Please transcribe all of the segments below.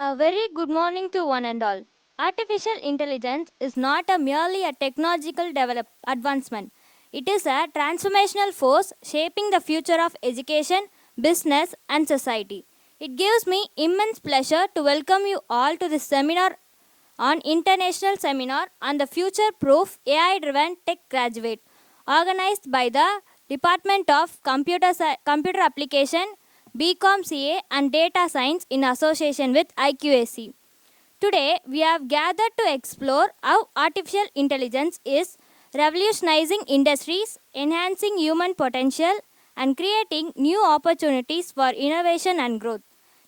A very good morning to one and all. Artificial intelligence is not merely a technological advancement. It is a transformational force shaping the future of education, business, and society. It gives me immense pleasure to welcome you all to this seminar on International Seminar on the Future Proof AI Driven Tech Graduate, organized by the Department of Computer Application, BCom CA, and Data Science in association with IQAC. Today, we have gathered to explore how artificial intelligence is revolutionizing industries, enhancing human potential, and creating new opportunities for innovation and growth.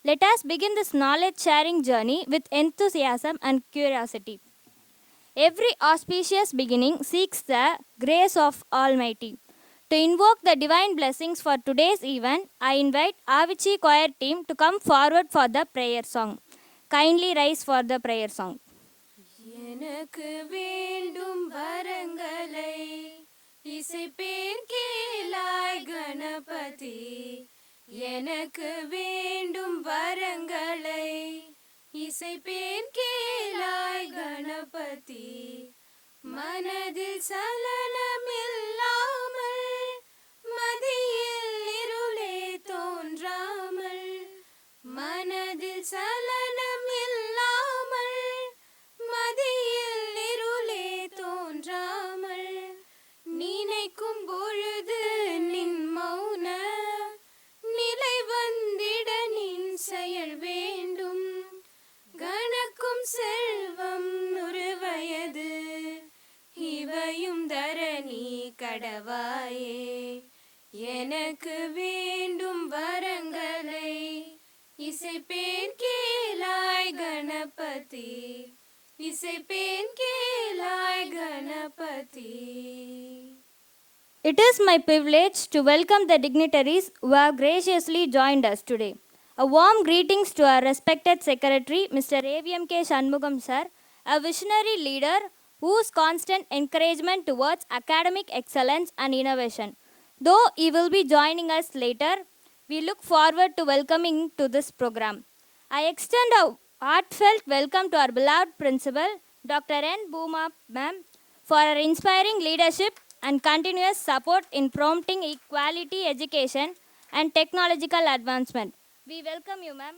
Let us begin this knowledge sharing journey with enthusiasm and curiosity. Every auspicious beginning seeks the grace of Almighty. To invoke the divine blessings for today's event, I invite Avichi choir team to come forward for the prayer song. Kindly rise for the prayer song. எனக்கு வேண்டும் வரங்களை இசைப்பேன் கேளாய் கணபதி எனக்கு வேண்டும் வரங்களை இசைப்பேன் கேளாய் கணபதி மனதில் சலனமில்லாமல் மதியில் இருளே தோன்றாமல் மனதில் சலனமில்லாமல் மதியில் இருளே தோன்றாமல் நினைக்கும் பொழுது நின் மௌன நிலை வந்திட நின் செயல் வேண்டும் கணக்கும் செல்வம் 100 வயது இவையும் தரணி கடவாயே எனக்கு வேண்டும் வரங்களை இசைப்பேன் கேளாய் கணபதி இசைப்பேன் கேளாய் Ganapathi. It is my privilege to welcome the dignitaries who have graciously joined us today. A warm greetings to our respected Secretary, Mr. AVMK Shanmugam sir, a visionary leader whose constant encouragement towards academic excellence and innovation. Though he will be joining us later, we look forward to welcoming to this program. I extend a heartfelt welcome to our beloved principal, Dr. N. Booma ma'am, for her inspiring leadership and continuous support in promoting equality education and technological advancement. We welcome you, ma'am.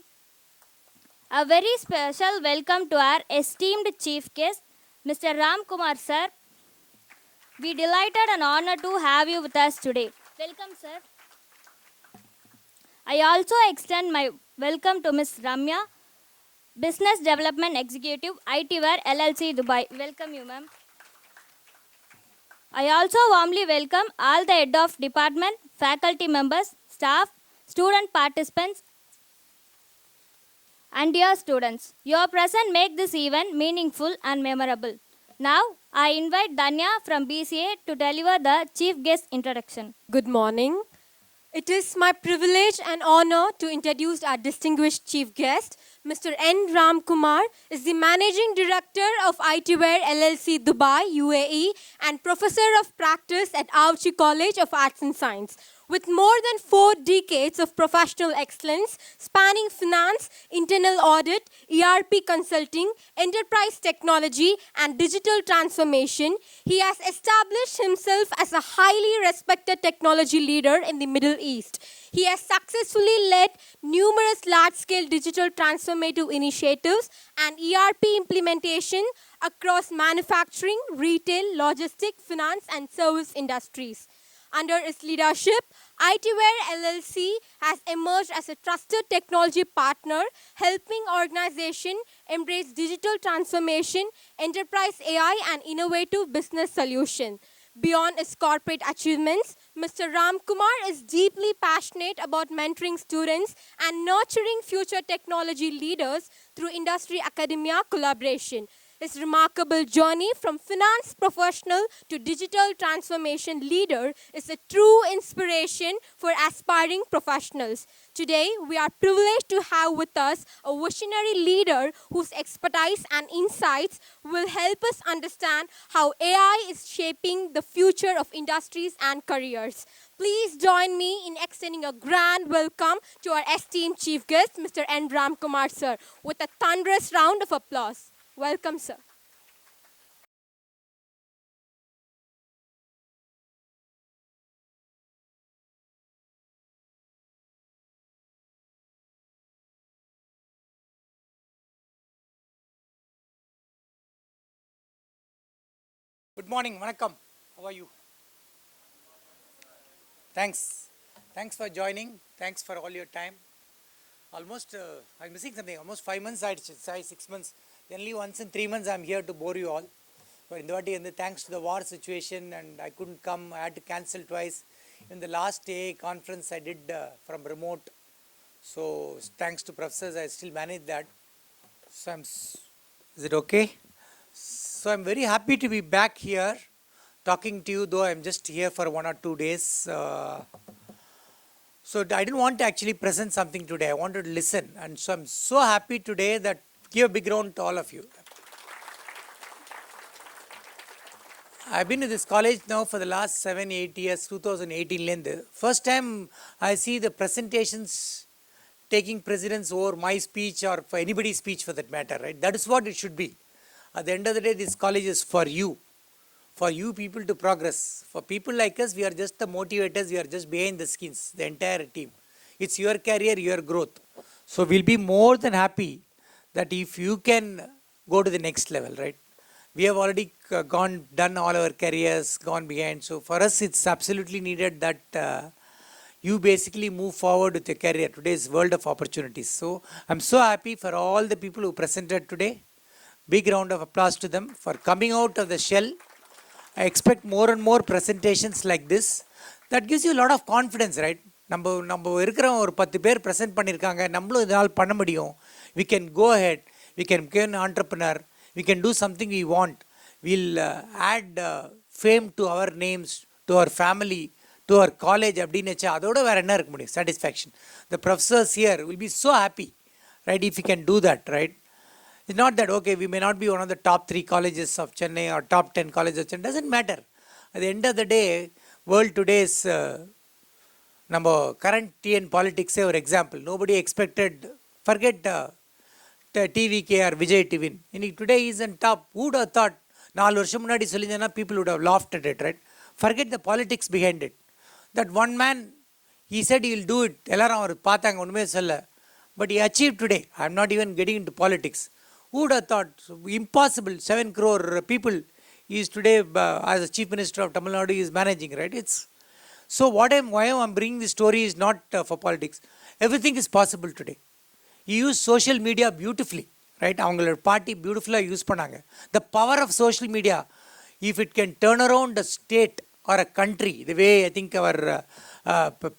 A very special welcome to our esteemed chief guest, Mr. Ram Kumar sir. We delighted and honored to have you with us today. Welcome, sir. I also extend my welcome to Ms. Ramya, Business Development Executive, IT Ware LLC, Dubai. Welcome you, ma'am. I also warmly welcome all the head of department, faculty members, staff, student participants, and dear students. Your presence make this event meaningful and memorable. Now, I invite Danya from BCA to deliver the chief guest introduction. Good morning. It is my privilege and honor to introduce our distinguished chief guest. Mr. N. Ram Kumar is the Managing Director of ITware LLC Dubai, UAE, and Professor of Practice at Avichi College of Arts and Science. With more than 4 decades of professional excellence spanning finance, internal audit, ERP consulting, enterprise technology, and digital transformation, he has established himself as a highly respected technology leader in the Middle East. He has successfully led numerous large-scale digital transformative initiatives and ERP implementation across manufacturing, retail, logistics, finance, and service industries. Under his leadership, ITware LLC has emerged as a trusted technology partner, helping organizations embrace digital transformation, enterprise AI, and innovative business solutions. Beyond his corporate achievements, Mr. Ram Kumar is deeply passionate about mentoring students and nurturing future technology leaders through industry-academia collaboration. His remarkable journey from finance professional to digital transformation leader is a true inspiration for aspiring professionals. Today, we are privileged to have with us a visionary leader whose expertise and insights will help us understand how AI is shaping the future of industries and careers. Please join me in extending a grand welcome to our esteemed chief guest, Mr. N. Ram Kumar, sir, with a thunderous round of applause. Welcome, sir. Good morning, Vanakkam. How are you? Thanks. Thanks for joining. Thanks for all your time. Almost, I'm missing something. Almost 5 months, I'd say 6 months. Only once in 3 months, I'm here to bore you all. But in the end, thanks to the war situation, and I couldn't come. I had to cancel twice. In the last AA conference, I did from remote. So thanks to professors, I still managed that. So is it okay? So I'm very happy to be back here talking to you, though I'm just here for 1 or 2 days. So I didn't want to actually present something today. I wanted to listen. And so I'm so happy today that give a big round to all of you. I've been in this college now for the last 7-8 years, 2018. First time I see the presentations taking precedence over my speech or for anybody's speech for that matter, right? That is what it should be. At the end of the day, this college is for you people to progress. For people like us, we are just the motivators, we are just behind the scenes, the entire team. It's your career, your growth. So we'll be more than happy that if you can go to the next level, right? We have already done all our careers, gone behind. So for us, it's absolutely needed that you basically move forward with your career. Today's world of opportunities. So I'm so happy for all the people who presented today. Big round of applause to them for coming out of the shell. I expect more and more presentations like this. That gives you a lot of confidence, right? நம்ம இருக்கிற ஒரு 10 பேர் present பண்ணியிருக்காங்க, நம்மளும் இதனால் பண்ண முடியும். We can go ahead, we can become an entrepreneur, we can do something we want. We'll add fame to our names, to our family, to our college. அப்படின்னு வச்சா அதோட வேற என்ன இருக்க முடியும்? Satisfaction. The professors here will be so happy, right, if you can do that, right? It's not that, okay, we may not be one of the top 3 colleges of Chennai or top 10 colleges of Chennai. Doesn't matter. At the end of the day, world today is நம்ம current TN politics ஒரு example. Nobody expected, forget TVK or Vijay to win. Today is on top. Who would have thought? 4 வருஷம் முன்னாடி சொல்லியிருந்தேன்னா people would have laughed at it, right? Forget the politics behind it. That one man, he said he will do it. எல்லாரும் அவர் பார்த்தாங்க, ஒன்றுமே சொல்ல. But he achieved today. I'm not even getting into politics. Who would have thought? Impossible. 7 crore people. He is today as a chief minister of Tamil Nadu. He is managing, right? It's so why I'm bringing this story is not for politics. Everything is possible today. You use social media beautifully, right? அவங்களோட party பியூட்டிஃபுல்லாக use பண்ணாங்க. The power of social media, if it can turn around a state or a country, the way I think our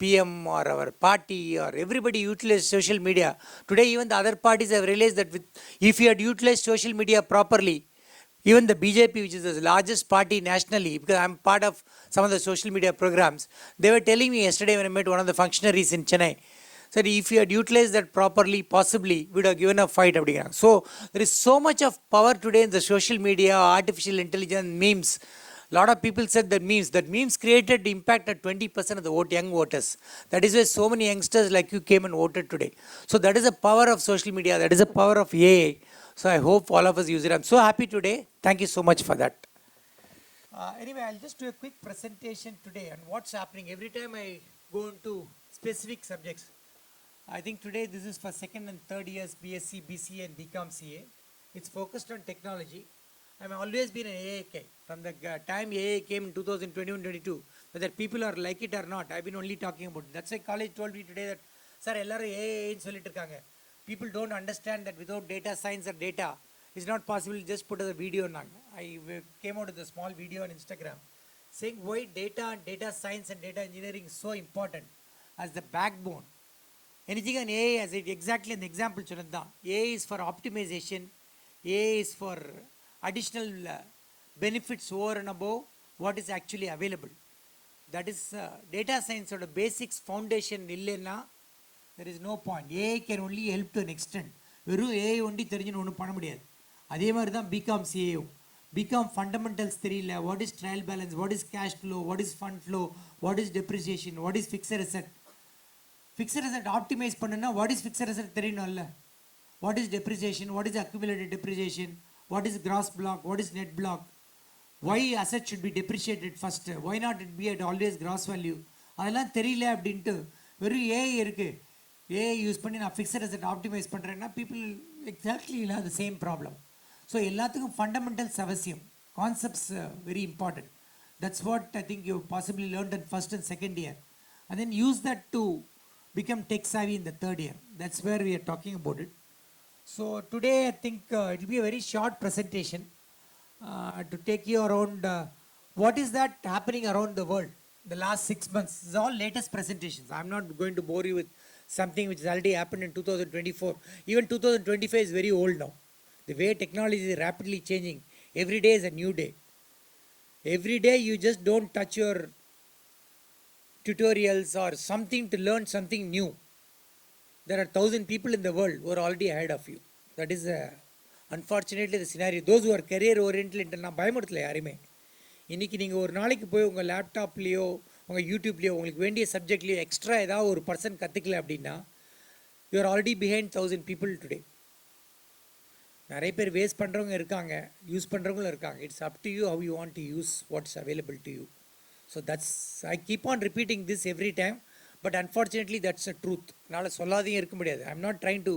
PM or our party or everybody utilized social media. Today even the other parties have realized that if you had utilized social media properly, even the BJP, which is the largest party nationally, because I'm part of some of the social media programs, they were telling me yesterday when I met one of the functionaries in Chennai, said if you had utilized that properly, possibly we would have given a fight. So there is so much of power today in the social media, artificial intelligence, memes. A lot of people said that memes created impact at 20% of the young voters. That is why so many youngsters like you came and voted today. So that is the power of social media. That is the power of AI. So I hope all of us use it. I'm so happy today. Thank you so much for that. Anyway, I'll just do a quick presentation today on what's happening. Every time I go into specific subjects, I think today this is for second and third years BSc, BCA and BCom CA. It's focused on technology. I've always been an AAK. From the time AA came in 2021-22, whether people are like it or not, I've been only talking about it. That's why college told me today that, sir, எல்லாரும் AA ன்னு சொல்லிட்டு இருக்காங்க. People don't understand that without data science or data, it's not possible to just put a video. I came out with a small video on Instagram saying why data and data science and data engineering is so important as the backbone. Anything on AI, as it exactly an example, AI is for optimization, AI is for additional benefits over and above what is actually available. That is data science or the basics foundation illena, there is no point. AI can only help to an extent. வெறும் AI ஒண்டி தெரிஞ்சுன்னு ஒன்றும் பண்ண முடியாது. அதே மாதிரி தான் BCom சிஏயும். become fundamentals தெரியல, what is trial balance, what is cash flow, what is fund flow, what is depreciation, what is fixed asset. Fixed asset optimize பண்ணுனா what is fixed asset தெரியணும்ல, what is depreciation, what is accumulated depreciation, what is gross block, what is net block, why asset should be depreciated first, why not it be at always gross value, அதெல்லாம் தெரியல அப்படின்ட்டு வெறும் AI இருக்கு, AI use பண்ணி நான் fixed asset optimise பண்ணுறேன்னா people exactly இல்லை the same problem. So எல்லாத்துக்கும் ஃபண்டமெண்டல்ஸ் அவசியம், concepts very important. That's what I think you possibly learnt in first and second year, and then use that to become tech savvy in the third year. That's where we are talking about it. So today I think it will be a very short presentation to take you around what is that happening around the world the last 6 months. This is all latest presentations. I'm not going to bore you with something which has already happened in 2024. Even 2025 is very old now. The way technology is rapidly changing, every day is a new day. Every day you just don't touch your tutorials or something to learn something new. There are 1,000 people in the world who are already ahead of you. That is unfortunately the scenario. Those who are career oriented, நான் பயமுறுத்தல யாருமே. இன்றைக்கி நீங்கள் ஒரு நாளைக்கு போய் உங்கள் லேப்டாப்லேயோ உங்கள் யூடியூப்லேயோ உங்களுக்கு வேண்டிய சப்ஜெக்ட்லேயோ எக்ஸ்ட்ரா ஏதாவது ஒரு பர்சன் கற்றுக்கல அப்படின்னா you are already behind 1,000 people today. நிறைய பேர் வேஸ்ட் பண்ணுறவங்க இருக்காங்க, யூஸ் பண்ணுறவங்களும் இருக்காங்க. It's up to you how you want to use what's available to you. So that's I keep on repeating this every time, but unfortunately that's a truth. என்னால் சொல்லாதையும் இருக்க முடியாது. I am not trying to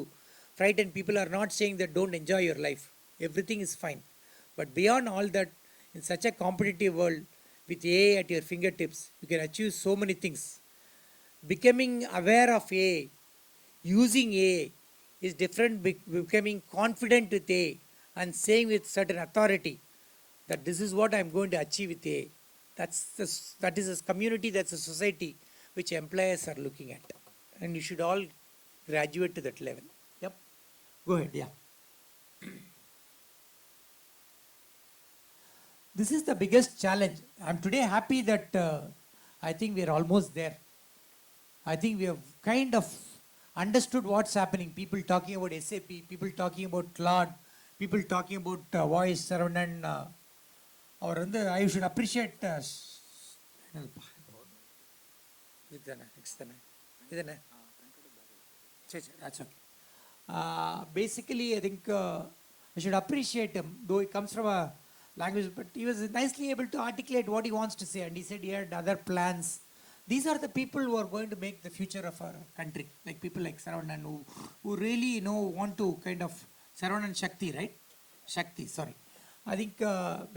frighten people, are not saying that don't enjoy your life. Everything is fine. But beyond all that, in such a competitive world, with AI at your fingertips, you can achieve so many things. Becoming aware of AI, using AI, is different. Becoming confident with AI and saying with certain authority that this is what I am going to achieve with AI. That is a community, that's a society which employers are looking at. And you should all graduate to that level. Yep. Go ahead, yeah. This is the biggest challenge. I'm today happy that I think we are almost there. I think we have kind of understood what's happening. People talking about SAP, people talking about Claude, people talking about voice, Saravanan. Or I should appreciate. That's okay. Basically, I think I should appreciate him, though he comes from a language, but he was nicely able to articulate what he wants to say, and he said he had other plans. These are the people who are going to make the future of our country, like people like Saravanan, who really want to kind of Saravanan Shakti, right? Shakti, sorry. I think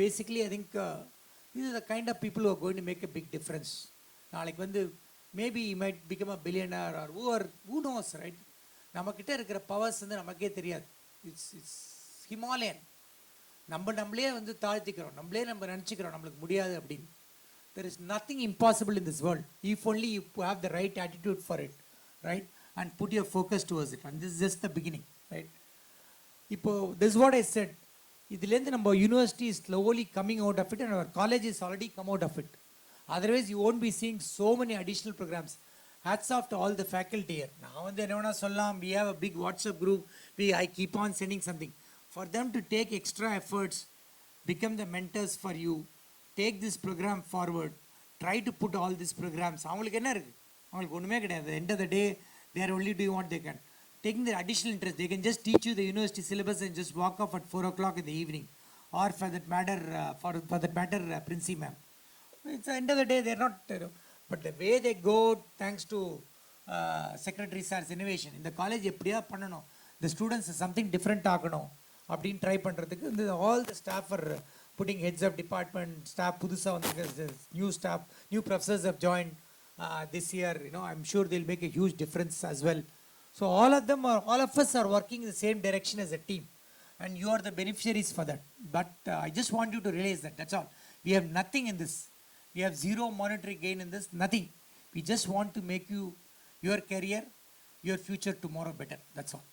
basically, I think these are the kind of people who are going to make a big difference. Like when maybe he might become a billionaire, or who knows, right? நம்மக்கிட்ட இருக்கிற powers நமக்கே தெரியாது. It's Himalayan. நம்மளே தாழ்த்திக்கிறோம், நம்மளே நம்ம நினச்சிக்கிறோம் நம்மளுக்கு முடியாது அப்படின்னு. There is nothing impossible in this world if only you have the right attitude for it, right, and put your focus towards it, and this is just the beginning, right. இப்போது this what I said, இதுலேருந்து நம்ம university is slowly coming out of it, and our college is already come out of it. Otherwise you won't be seeing so many additional programs. Hats off to all the faculty here. நான் என்ன சொல்லலாம், we have a big WhatsApp group, I keep on sending something. For them to take extra efforts, become the mentors for you, take this program forward, try to put all these programs. அவங்களுக்கு என்ன இருக்குது? அவங்களுக்கு ஒன்றுமே கிடையாது. End of the day, they are only doing what they can. Taking their additional interest, they can just teach you the university syllabus and just walk off at 4 o'clock in the evening. Or for that matter, Princey ma'am. It's the end of the day, they're not... But the way they go, thanks to Secretary Sir's innovation, இந்த college எப்படியா பண்ணணும், the students something different ஆகணும் அப்படின்னு try பண்ணுறதுக்கு all the staff are putting heads of department, staff புதுசாக வந்து new professors have joined this year. I'm sure they'll make a huge difference as well. So all of us are working in the same direction as a team, and you are the beneficiaries for that. But I just want you to realize that, that's all. We have nothing in this. We have zero monetary gain in this, nothing. We just want to make your career, your future tomorrow better. That's all,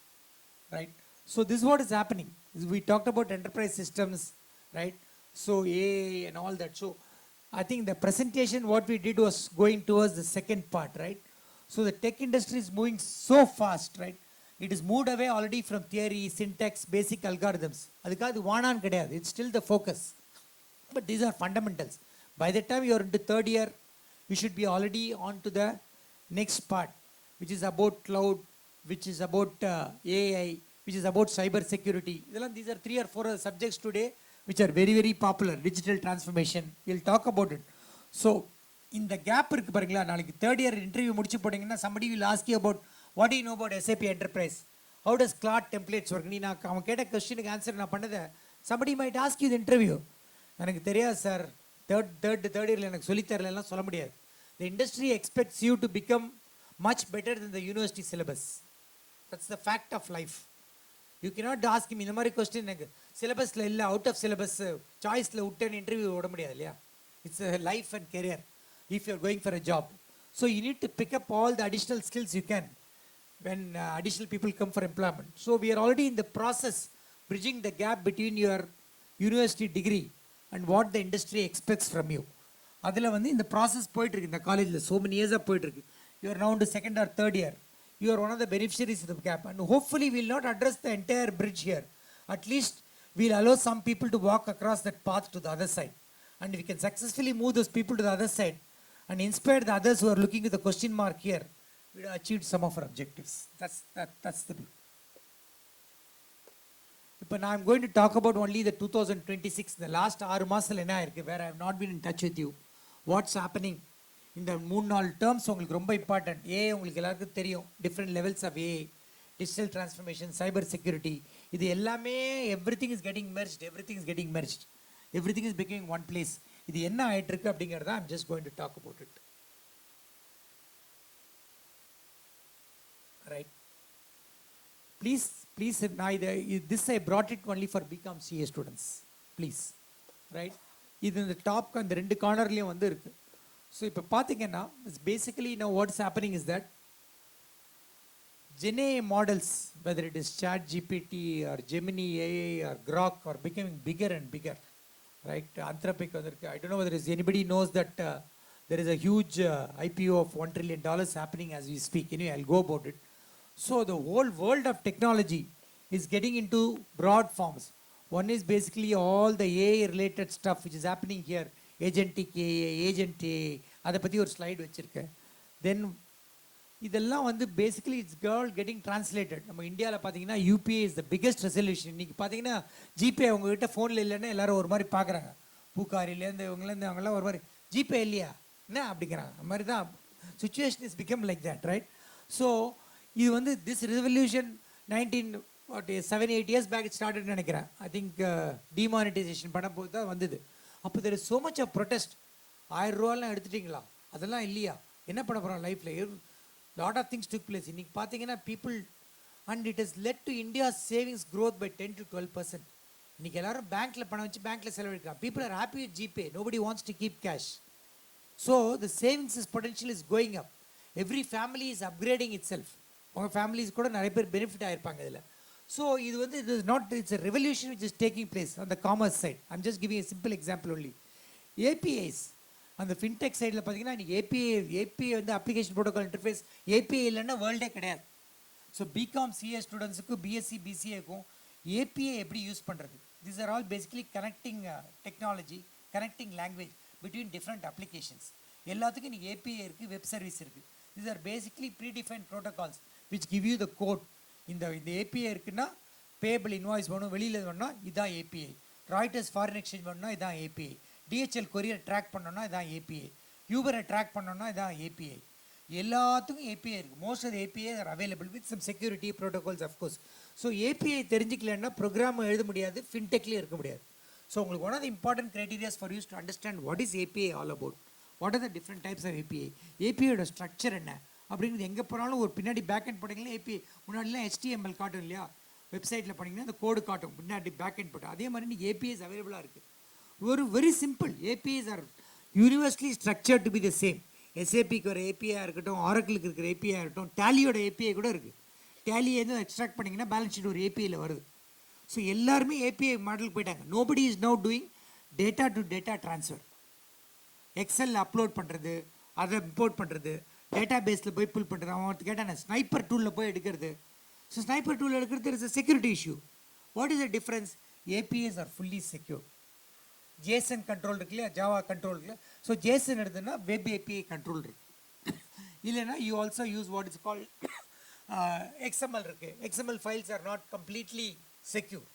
right? So this is what is happening. We talked about enterprise systems, right? So AI and all that. So I think the presentation, what we did was going towards the second part, right? So the tech industry is moving so fast, right? It is moved away already from theory, syntax, basic algorithms. அதுக்காக இது வானான்னு கிடையாது. It's still the focus. But these are fundamentals. By the time you are into third year, you should be already on to the next part, which is about cloud, which is about AI, which is about cyber security. These are 3 or 4 subjects today which are very, very popular. Digital transformation. We'll talk about it. So, in the gap இருக்கு பாருங்களா, நாளைக்கு third year interview முடிச்சு போனீங்கன்னா somebody will ask you about what do you know about SAP enterprise, how does cloud templates work. நீ நான் அவன் கேட்ட கொஸ்டினுக்கு ஆன்சர் நான் பண்ணதை somebody might ask you the interview. எனக்கு தெரியாது சார், third year எனக்கு சொல்லி தரலாம் சொல்ல முடியாது. The industry expects you to become much better than the university syllabus. That's the fact of life. You cannot ask him இந்த மாதிரி கொஸ்டின் எனக்கு சிலபஸில் இல்லை, அவுட் ஆஃப் சிலபஸ் சாய்ஸில் விட்டேன்னு இன்டர்வியூ விட முடியாது இல்லையா. It's a life and career if you're going for a job. So you need to pick up all the additional skills you can when additional people come for employment. So we are already in the process bridging the gap between your university degree and what the industry expects from you. அதில் வந்து இந்த process போயிட்டுருக்கு இந்த காலேஜில் so many years போயிட்டுருக்கு. You are now in the second or third year. You are one of the beneficiaries of the gap, and hopefully we will not address the entire bridge here. At least we will allow some people to walk across that path to the other side. And if we can successfully move those people to the other side and inspire the others who are looking at the question mark here, we have achieved some of our objectives. That's the view. But now I'm going to talk about only the 2026, the last 6 மாசத்துல என்ன ஆயிருக்கு, where I have not been in touch with you. What's happening in the 3-4 terms உங்களுக்கு ரொம்ப important. AI உங்களுக்கு எல்லாருக்கும் தெரியும், different levels of AI, digital transformation, cyber security, இது எல்லாமே everything is getting merged, everything is becoming one place. இது என்ன ஆயிட்டு இருக்கு அப்படிங்கறத I'm just going to talk about it. Right? Please, this I brought it only for BCom CA students. Please. Right? இது இந்த top அந்த 2 கார்னர்லயும் வந்து இருக்கு. So இப்போ பாத்தீங்கன்னா basically now what's happening is that Gen AI models, whether it is Chat GPT or Gemini AI or Grok, are becoming bigger and bigger. Right? Anthropic, I don't know whether anybody knows that there is a huge IPO of $1 trillion happening as we speak. Anyway, I'll go about it. So the whole world of technology is getting into broad forms. One is basically all the AI related stuff which is happening here. Agentic AI, Agent AI, அதை பற்றி ஒரு slide வச்சுருக்கேன். Then இதெல்லாம் வந்து basically it's girl getting translated. நம்ம இந்தியாவில் பார்த்தீங்கன்னா UPI is the biggest resolution. இன்றைக்கி பார்த்தீங்கன்னா ஜிபே உங்ககிட்ட ஃபோனில் இல்லைன்னா எல்லாரும் ஒரு மாதிரி பார்க்குறாங்க. பூக்காரிலேருந்து இவங்கலேருந்து அவங்களாம் ஒரு மாதிரி ஜிபே இல்லையா என்ன அப்படிங்கிறாங்க. அந்த மாதிரி தான் situation is become like that. Right? So இது வந்து this revolution 7-8 years back it started நினைக்கிறேன். ஐ திங்க் டிமானிட்டைசேஷன் பண்ண போது தான் வந்தது. அப்போ there is so much of protest. 1000 ரூபாலாம் எடுத்துட்டிங்களா, அதெல்லாம் இல்லையா, என்ன பண்ண போகிறோம் லைஃப்பில், lot of things took place. இன்னைக்கு பார்த்தீங்கன்னா people, and it has led to India's savings growth by 10 to 12%. இன்னைக்கு எல்லாரும் பேங்க்ல பணம் வச்சு பேங்க்ல செலவழிக்கிறாங்க. People are happy with GPay. Nobody wants to keep cash. So the savings potential is going up. Every family is upgrading itself. உங்க families கூட நிறைய பேர் பெனிஃபிட் ஆயிருப்பாங்க இதில். So இது வந்து it's a revolution which is taking place on the commerce side. I'm just giving a simple example only. APIs அந்த fintech சைடில் பார்த்தீங்கன்னா இன்றைக்கி ஏபிஐ வந்து அப்ளிகேஷன் ப்ரோட்டோகால் இன்டர்ஃபேஸ் ஏபிஐ இல்லைன்னா வேர்ல்டே கிடையாது. ஸோ பிகாம் சிஏ ஸ்டூடெண்ட்ஸுக்கும் பிஎஸ்சி பிசிஏக்கும் ஏபிஐ எப்படி யூஸ் பண்ணுறது, these are all basically connecting technology, connecting language between different applications. எல்லாத்துக்கும் இன்றைக்கி ஏபிஐ இருக்குது, வெப் சர்வீஸ் இருக்குது. these are basically predefined protocols which give you the code. இந்த ஏபிஐ இருக்குன்னா பேபிள் இன்வாய்ஸ் வேணும், வெளியில் வேணும்னா இதுதான் ஏபிஐ. ராய்டர்ஸ் ஃபாரின் எக்ஸ்சேஞ்ச் வேணும்னா இதுதான் ஏபிஐ. டிஹெச்எல் கொரியர் ட்ராக் பண்ணோன்னா இதான் ஏபிஐ. யூபரை ட்ராக் பண்ணோன்னா இதான் ஏபிஐ. எல்லாத்துக்கும் ஏபிஐ இருக்குது. Most of API are available with some security protocols of course. So API தெரிஞ்சிக்கலன்னா ப்ரோக்ராம் எழுத முடியாது, ஃபின்டெக்லேயும் இருக்க முடியாது. ஸோ உங்களுக்கு one of the important criterias for use to understand what is API all about, what are the different types of API, ஏபிஐயோட structure என்ன அப்படிங்கிறது. எங்கே போனாலும் ஒரு பின்னாடி பேக் எண்ட் போட்டிங்கன்னா ஏபிஐ முன்னாடிலாம் HTML காட்டும் இல்லையா, வெப்சைட்டில் போனீங்கன்னா அந்த கோடு காட்டும் பின்னாடி பேக் எண்ட் போட்டு. அதே மாதிரி இன்றைக்கி ஏபிஐஸ் அவைலபிளாக இருக்குது. ஒரு very simple APIs are universally structured to be the same. எஸ்ஏபிக்கு ஒரு ஏபிஐயாக இருக்கட்டும், ஆரக்கிளுக்கு இருக்கிற ஏபிஐயாக இருக்கட்டும், டேலியோட ஏபிஐ கூட இருக்குது. டேலியை எதுவும் எக்ஸ்ட்ராக்ட் பண்ணிங்கன்னா பேலன்ஸ் ஷீட் ஒரு ஏபிஐயில் வருது. ஸோ எல்லாருமே ஏபிஐ மாடலுக்கு போயிட்டாங்க. Nobody is now doing data to data transfer. எக்ஸலில் அப்லோட் பண்ணுறது, அதை இம்போர்ட் பண்ணுறது, டேட்டா பேஸில் போய் புல் பண்ணுறது, அவன் கேட்டான ஸ்னைப்பர் டூலில் போய் எடுக்கிறது. So sniper tool there is a security issue. What is the difference? APIs are fully secure. JSON control இருக்குல்ல, Java control இருக்குல்ல. So JSON எடுத்தனா web API control இருக்கு. இல்லைனா you also use what is called XML இருக்கு. XML files are not completely secure.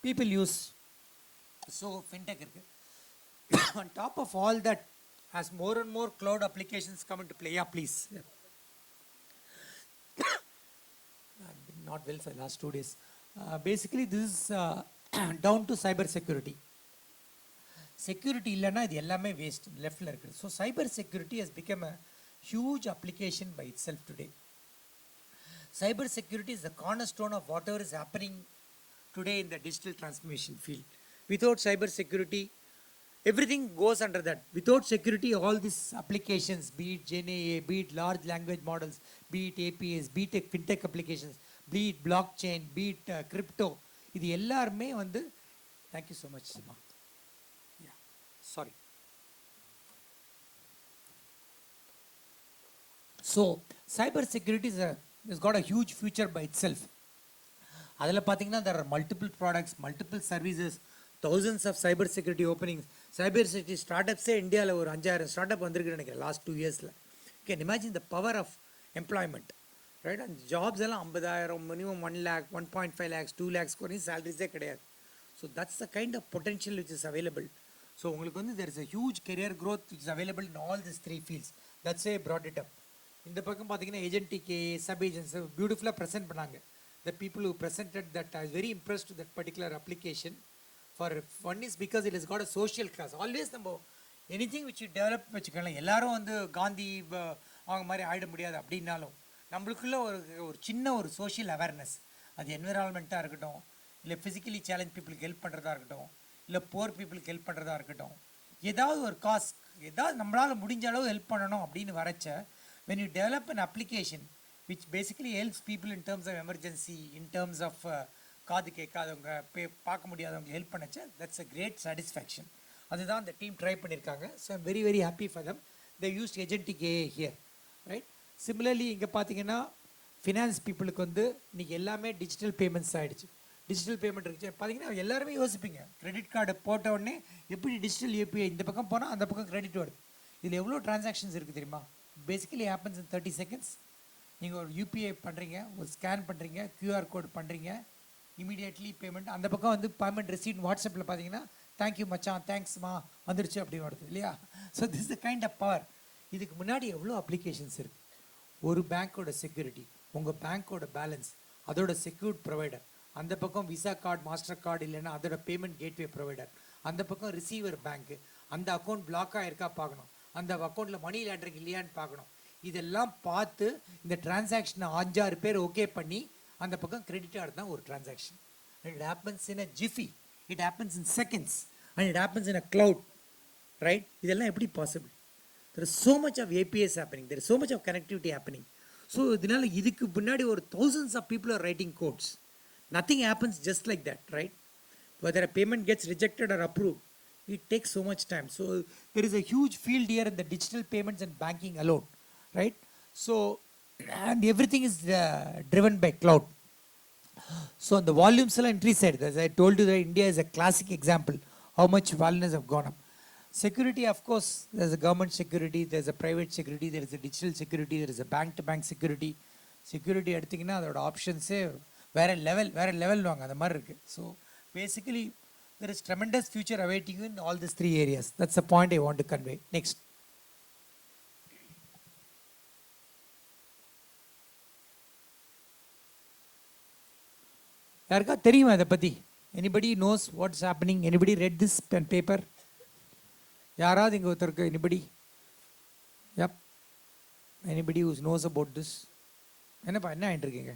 People use. So fintech இருக்கு. On top of all that, as more and more cloud applications come into play, yeah, please. Yeah. I've been not well for the last 2 days. Basically, this is down to cyber security. Security illana idu ellame waste left la irukku. So cyber security has become a huge application by itself today. Cyber security is the cornerstone of whatever is happening today in the digital transformation field. Without cyber security, everything goes under that. Without security, all these applications, be it GenAI, be it large language models, be it APIs, be it fintech applications, be it blockchain, be it crypto, இது எல்லாருமே வந்து, thank you so much, Sima. Yeah, sorry. So, cyber security has got a huge future by itself. அதில் பார்த்தீங்கன்னா there are multiple products, multiple services, thousands of cyber security openings. Cyber security startups இந்தியாவில் ஒரு 5,000 start வந்திருக்குன்னு நினைக்கிறேன் last 2 இயர்ஸில். Can imagine the power of employment, right? அந்த jobs எல்லாம் 50,000, minimum 1 lakh, 1.5 lakhs, 2 lakhs குறையும் சேலரிஸே கிடையாது. So that's the kind of potential which is available. So உங்களுக்கு வந்து there is a huge career growth which is available in all these 3 fields. That's why I brought it up. இந்த பக்கம் பார்த்தீங்கன்னா agentic sub agents பியூட்டிஃபுல்லாக present பண்ணாங்க. The people who presented that, I was very impressed with that particular application. For one is because it has got a social class. Always நம்ம anything which you develop வச்சுக்கலாம், எல்லாரும் வந்து காந்தி அவங்க மாதிரி ஆயிட முடியாது அப்படின்னாலும் நம்மளுக்குள்ள ஒரு சின்ன ஒரு சோஷியல் அவேர்னஸ், அது என்விரான்மெண்ட்டாக இருக்கட்டும், இல்லை ஃபிசிக்கலி சேலஞ்ச் பீப்புளுக்கு ஹெல்ப் பண்ணுறதா இருக்கட்டும், இல்லை போர் பீப்புளுக்கு ஹெல்ப் பண்ணுறதா இருக்கட்டும், ஏதாவது ஒரு காஸ், ஏதாவது நம்மளால் முடிஞ்ச அளவு ஹெல்ப் பண்ணணும் அப்படின்னு வரச்ச, when you develop an application which basically helps people in terms of emergency, in terms of காது கேட்காதவங்க பார்க்க முடியாதவங்க ஹெல்ப் பண்ணச்ச, தட்ஸ் அ கிரேட் சாட்டிஸ்ஃபேக்ஷன். அதுதான் அந்த டீம் ட்ரை பண்ணியிருக்காங்க. So I'm very very happy for them. They used agentic AI here, right? Similarly இங்கே பார்த்தீங்கன்னா ஃபினான்ஸ் பீப்புளுக்கு வந்து இன்றைக்கி எல்லாமே டிஜிட்டல் பேமெண்ட்ஸ் ஆகிடுச்சு. டிஜிட்டல் பேமெண்ட் இருந்துச்சு பார்த்தீங்கன்னா எல்லாருமே யோசிப்பீங்க, கிரெடிட் கார்டு போட்ட உடனே எப்படி டிஜிட்டல் ஏபிஐ இந்த பக்கம் போனால் அந்த பக்கம் கிரெடிட் வருது. இதில் எவ்வளோ ட்ரான்சாக்ஷன்ஸ் இருக்குது தெரியுமா? Basically happens in 30 seconds. நீங்கள் ஒரு யூபிஐ பண்ணுறீங்க, ஒரு ஸ்கேன் பண்ணுறீங்க, QR கோட் பண்ணுறீங்க, இமீடியட்லி பேமெண்ட். அந்த பக்கம் வந்து பேமெண்ட் ரிசீட் வாட்ஸ்அப்பில் பார்த்தீங்கன்னா தேங்க்யூ மச்சான், தேங்க்ஸ்மா வந்துருச்சு அப்படி வருது இல்லையா? So this is the kind of power. இதுக்கு முன்னாடி எவ்வளோ அப்ளிகேஷன்ஸ் இருக்குது. ஒரு பேங்க்கோட செக்யூரிட்டி, உங்கள் பேங்க்கோட பேலன்ஸ், அதோட செக்யூர்ட் ப்ரொவைடர், அந்த பக்கம் விசா கார்டு, மாஸ்டர் கார்டு, இல்லைன்னா அதோட பேமெண்ட் கேட்வே ப்ரொவைடர், அந்த பக்கம் ரிசீவர் பேங்க்கு, அந்த அக்கௌண்ட் பிளாக்காக இருக்கா பார்க்கணும், அந்த அக்கௌண்ட்டில் மணி லாண்டரிங் இல்லையான்னு பார்க்கணும். இதெல்லாம் பார்த்து இந்த டிரான்சாக்ஷனை 5-6 பேர் ஓகே பண்ணி அந்த பக்கம் கிரெடிட் ஆர்டு தான் ஒரு transaction. And it happens in a jiffy, it happens in seconds, and it happens in a cloud, right? இதெல்லாம் எப்படி possible? There is so much of APIs happening, there is so much of connectivity happening. So இதனால் இதுக்கு பின்னாடி ஒரு thousands of people are writing codes. Nothing happens just like that, right? Whether a payment gets rejected or approved, it takes so much time. So there is a huge field here in the digital payments and banking alone, right? So and everything is driven by cloud. So on the volumes all increase side, as I told you that India is a classic example how much volumes have gone up. Security, of course, there's a government security, there's a private security, there is a digital security, there is a bank to bank security. Security எடுத்திங்கன்னா அதோட ஆப்ஷன்ஸே வேறு level வாங்க அந்த மாதிரி இருக்குது. So basically there is tremendous future awaiting you in all these 3 areas. That's the point I want to convey. Next. யாருக்கா தெரியுமா இதை பற்றி? anybody knows what's happening? Anybody read this paper? யாராவது இங்கே ஒருத்தருக்கு anybody? Yep. Anybody who knows about this? என்னப்பா என்ன ஆகிட்டு இருக்கீங்க?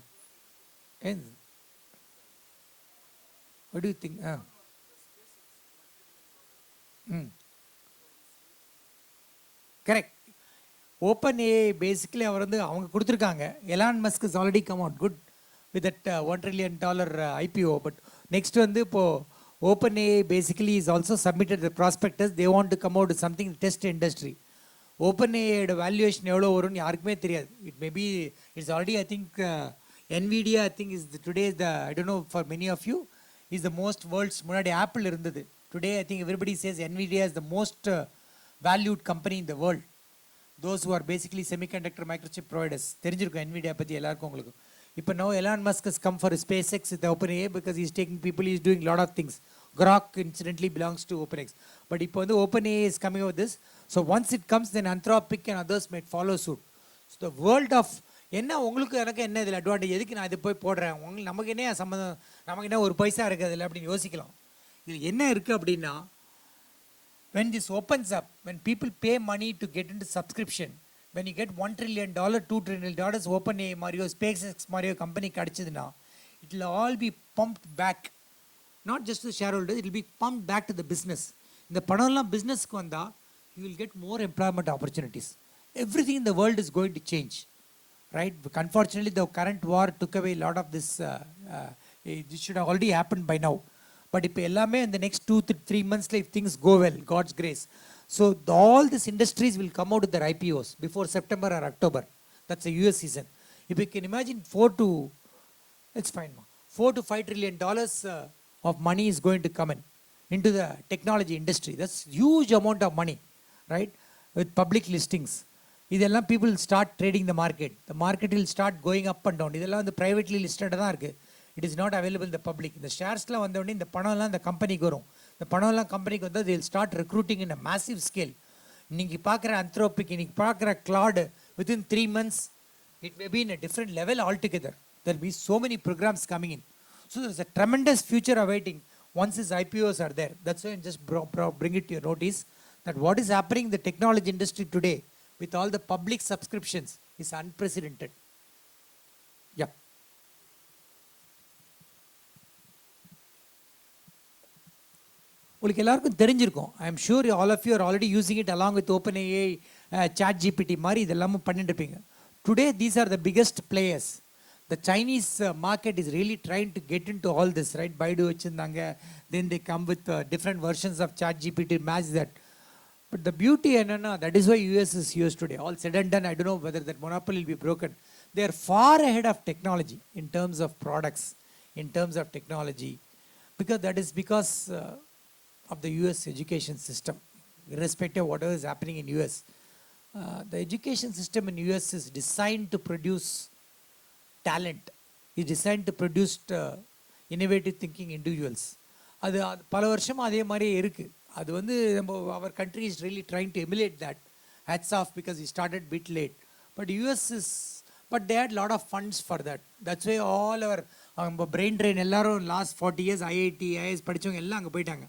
What do you think? Correct. OpenAI basically அவர் வந்து அவங்க கொடுத்துருக்காங்க. Elon Musk has already come out good with that $1 trillion IPO. But next வந்து இப்போ OpenAI basically is also submitted the prospectus. They want to come out with something to test industry. OpenAI valuation எவ்வளோ வரும்னு யாருக்குமே தெரியாது. It may be, it's already I think NVIDIA, I think, is today I don't know, for many of you, is the most world's முன்னாடி apple இருந்தது. Today I think everybody says NVIDIA is the most valued company in the world. Those who are basically semiconductor microchip providers. தெரிஞ்சிருக்கும் NVIDIA பற்றி எல்லாருக்கும் உங்களுக்கு. இப்போ now Elon Musk has come for SpaceX with OpenAI because he is taking people, he is doing a lot of things. Grok incidentally belongs to OpenX. But இப்போ வந்து OpenAI is coming out with this. So once it comes, then Anthropic and others might follow suit. So the world of என்ன உங்களுக்கு எனக்கு என்ன இதில் advantage, எதுக்கு நான் இது போய் போடுறேன், உங்களுக்கு நமக்கு என்ன சம்மந்தம், நமக்கு என்ன ஒரு பைசா இருக்குது அதில் அப்படின்னு யோசிக்கலாம். இது என்ன இருக்குது அப்படின்னா, when this opens up, when people pay money to get into subscription, when you get $1 trillion, $2 trillion OpenAI மாதிரியோ SpaceX மாதிரியோ கம்பெனி கிடச்சிதுன்னா, it will all be pumped back, not just to the shareholders, it will be pumped back to the business. இந்த பணம்லாம் பிஸ்னஸ்க்கு வந்தால் you will get more employment opportunities. Everything in the world is going to change. Right? Unfortunately, the current war took away a lot of this. It should have already happened by now. But if in the next 2 to 3 months, if things go well, God's grace. So all these industries will come out with their IPOs before September or October. That's the US season. If you can imagine, 4 to $5 trillion of money is going to come into the technology industry. That's huge amount of money, right? With public listings. இதெல்லாம் people will start trading the market will start going up and down. இதெல்லாம் வந்து privately listed தான் இருக்குது. It is not available in the public. இந்த ஷேர்ஸ்லாம் வந்த உடனே இந்த பணம்லாம் இந்த கம்பெனிக்கு வரும். இந்த பணம்லாம் கம்பெனிக்கு வந்தால் they will start recruiting in a massive scale. இன்னைக்கு பார்க்குற Anthropic, இன்னைக்கு பார்க்குற Claude, within 3 months it may be in a different level altogether. There will be so many programs coming in. So there is a tremendous future awaiting once these IPOs are there. That's why I just bring it to your notice that what is happening in the technology industry today with all the public subscriptions is unprecedented. Yeah. உங்களுக்கு எல்லாருக்கும் தெரிஞ்சிருக்கும். I am sure all of you are already using it along with OpenAI, ChatGPT மாதிரி இதெல்லாமும் பண்ணிட்டு இருப்பீங்க. Today these are the biggest players. The Chinese market is really trying to get into all this, right? Baidu வச்சிருந்தாங்க, then they come with different versions of ChatGPT match that. But the beauty, that is why US is US today. All said and done, I don't know whether that monopoly will be broken. They are far ahead of technology in terms of products, in terms of technology, because that is because of the US education system. Irrespective of whatever is happening in US, the education system in US is designed to produce talent. Is designed to produce innovative thinking individuals. அது பல வருஷமாக அதே மாதிரியே இருக்குது. அது வந்து our country is really trying to emulate that. Hats off, because we started bit late. But US is, but they had a lot of funds for that. That's why all our brain drain எல்லாரும் last 40 years IIT, IIS படித்தவங்க எல்லாம் அங்கே போயிட்டாங்க.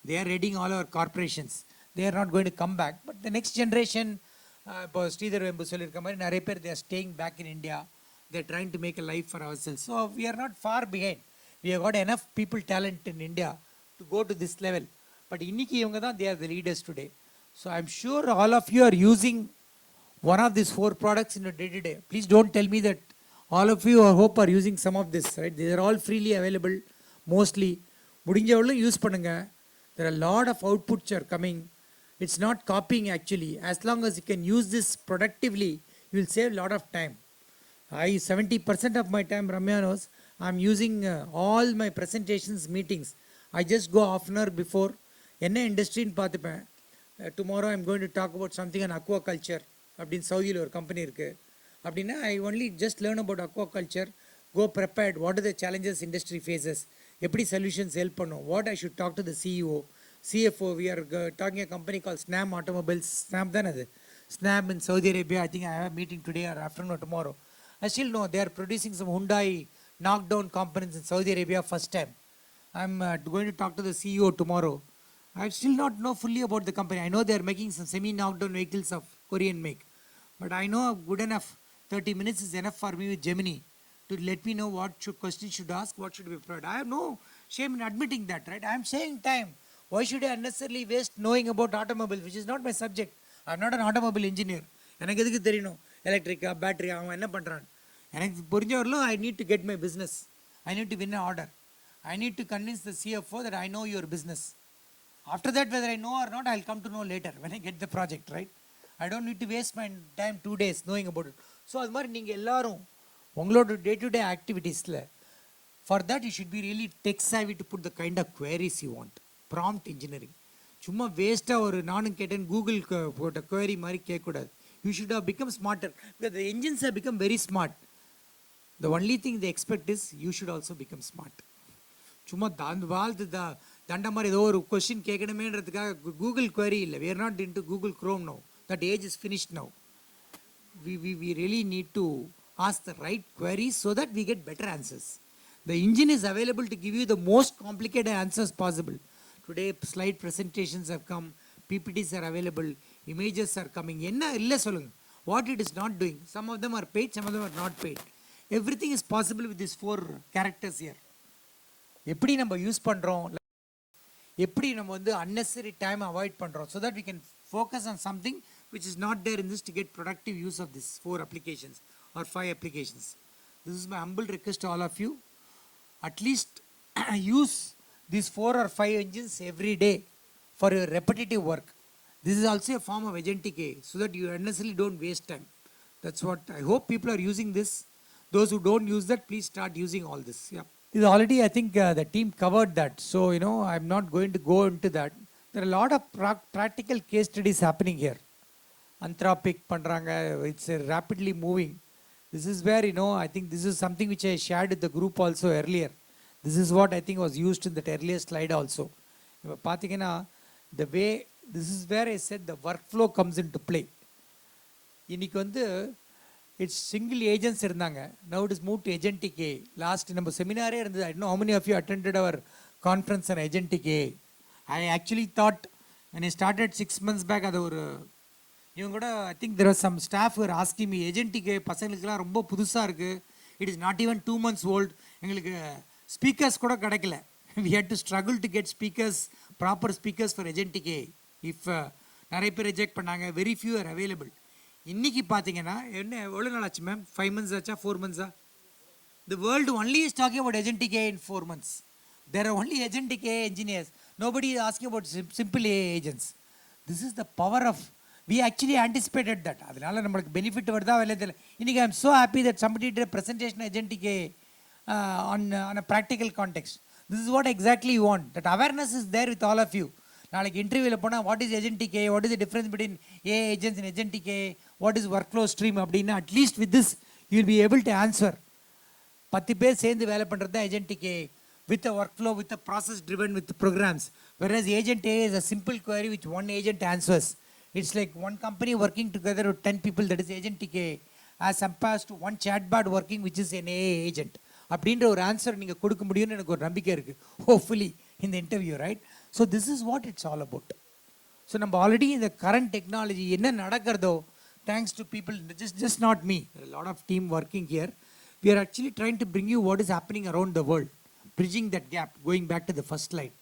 They are reading all our corporations. They are not going to come back. But the next generation, இப்போ ஸ்ரீதர் வெம்பு சொல்லியிருக்க மாதிரி நிறைய பேர் they are staying back in India. They are trying to make a life for ourselves. So we are not far behind. We have got enough people talent in India to go to this level. But இன்னைக்கு இவங்க தான் they are the leaders today. So I'm sure all of you are using one of these 4 products in your day-to-day. Please don't tell me that all of you, I hope, are using some of this, right? They are all freely available, mostly. முடிஞ்சவளும் use பண்ணுங்க. There are a lot of outputs are coming. It's not copying actually. As long as you can use this productively, you will save a lot of time. 70% of my time, Ramya knows, I'm using all my presentations, meetings. I just go half an hour before. என்ன இண்டஸ்ட்ரின்னு பார்த்துப்பேன். Tomorrow I'm going to talk about something and aquaculture அப்படின்னு சவுதியில் ஒரு company இருக்குது. அப்படின்னா I only just learn about aquaculture, go prepared, what are the challenges industry faces, எப்படி solutions help பண்ணும், what I should talk to the CEO, CFO. We are talking a company called Snam Automobiles. Snam தானே அது, Snam in Saudi Arabia. I think I have a meeting today or afternoon or tomorrow. I still know they are producing some Hyundai knockdown components in Saudi Arabia first time. I'm going to talk to the CEO tomorrow. I still not know fully about the company. I know they are making some semi-knockdown vehicles of Korean make. But I know good enough, 30 minutes is enough for me with Gemini to let me know what questions should ask, what should be provided. I have no shame in admitting that, right? I am saving time. Why should I unnecessarily waste knowing about automobiles, which is not my subject? I am not an automobile engineer. எனக்கு எதுக்கு தெரியணும் எலக்ட்ரிக்கா பேட்டரியா அவன் என்ன பண்ணுறான்? எனக்கு புரிஞ்சவர்களும் I need to get my business. I need to win an order. I need to convince the CFO that I know your business. After that, whether I know or not, I'll come to know later when I get the project, right? I don't need to waste my time 2 days knowing about it. So அது மாதிரி நீங்கள் எல்லாரும் உங்களோட day to day ஆக்டிவிட்டீஸில் for that you should be really tech savvy to put the kind of queries you want. Prompt engineering சும்மா வேஸ்ட்டாக ஒரு நானும் கேட்டேன் கூகுள் போட்ட query மாதிரி கேட்கக்கூடாது. You should have become smarter because the engines have become very smart. The only thing they expect is you should also become smart. சும்மா வாழ்த்து தண்ட மாதிரி ஏதோ ஒரு கொஸ்டின் கேட்கணுமேன்றதுக்காக கூகுள் query இல்லை. we are not into Google Chrome now. That age is finished now. We really need to ask the right queries so that we get better answers. The engine is available to give you the most complicated answers possible. Today slide presentations have come, PPTs are available, images are coming. என்ன இல்லை சொல்லுங்க. What it is not doing. Some of them are paid, some of them are not paid. Everything is possible with these 4 characters here. எப்படி நம்ம use பண்ணுறோம், எப்படி நம்ம வந்து unnecessary time avoid பண்ணுறோம் so that we can focus on something which is not there in this to get productive use of this 4 applications or 5 applications. This is my humble request to all of you. At least use these 4 or 5 engines every day for your repetitive work. This is also a form of agentic AI so that you unnecessarily don't waste time. That's what I hope people are using this. Those who don't use that, please start using all this. Yeah. This already, I think the team covered that. So, I'm not going to go into that. There are a lot of practical case studies happening here. Anthropic pandranga, it's rapidly moving. This is where, I think this is something which I shared with the group also earlier. This is what I think was used in that earlier slide also. The way, this is where I said the workflow comes into play. இன்னைக்கு வந்து it's single agents இருந்தாங்க. Now it is move to agentic AI. Last நம்ம செமினாரே இருந்தது. I know how many of you attended our conference on agentic AI. I actually thought when I started 6 months back அது ஒரு இவங்க கூட I think there was some staff who were asking me agentic AI பசங்களுக்குலாம் ரொம்ப புதுசாக இருக்குது, it is not even 2 months old, எங்களுக்கு speakers கூட கிடைக்கல. we had to struggle to get speakers, proper speakers for agentic AI. if நிறைய பேர் reject பண்ணாங்க, very few are available. இன்னைக்கு பார்த்தீங்கன்னா என்ன எவ்வளோ நாள் ஆச்சு மேம்? 5 months ஆச்சா 4 months? The world only is talking about agentic AI in 4 months. There are only agentic AI engineers. Nobody is asking about simple AI agents. This is the power of, we actually anticipated that. அதனால நம்மளுக்கு benefit வருதா இல்லை தெரியல. இன்னைக்கு I am so happy that somebody did a presentation agentic AI on a practical context. This is what exactly you want. That awareness is there with all of you. நாளைக்கு இன்டர்வியூவில் போனால் what is agentic AI, what is the difference between AI agents and agentic AI, what is workflow stream அப்படின்னா at least with this you will be able to answer. 10 பேர் சேர்ந்து வேலை பண்ணுறது தான் agentic AI with a workflow, with a process driven with programs. Whereas agent AI is a simple query which one agent answers. It's like one company working together with 10 people, that is agentic AI, as opposed to one chatbot working which is an AI agent. அப்படின்ற ஒரு answer நீங்கள் கொடுக்க முடியும்னு எனக்கு ஒரு நம்பிக்கை இருக்குது, hopefully இந்த interview, right? So this is what it's all about. So நம்ம ஆல்ரெடி இந்த கரண்ட் டெக்னாலஜி என்ன நடக்கிறதோ, thanks to people, just not me, a lot of team working here, we are actually trying to bring you what is happening around the world, bridging that gap, going back to the first slide.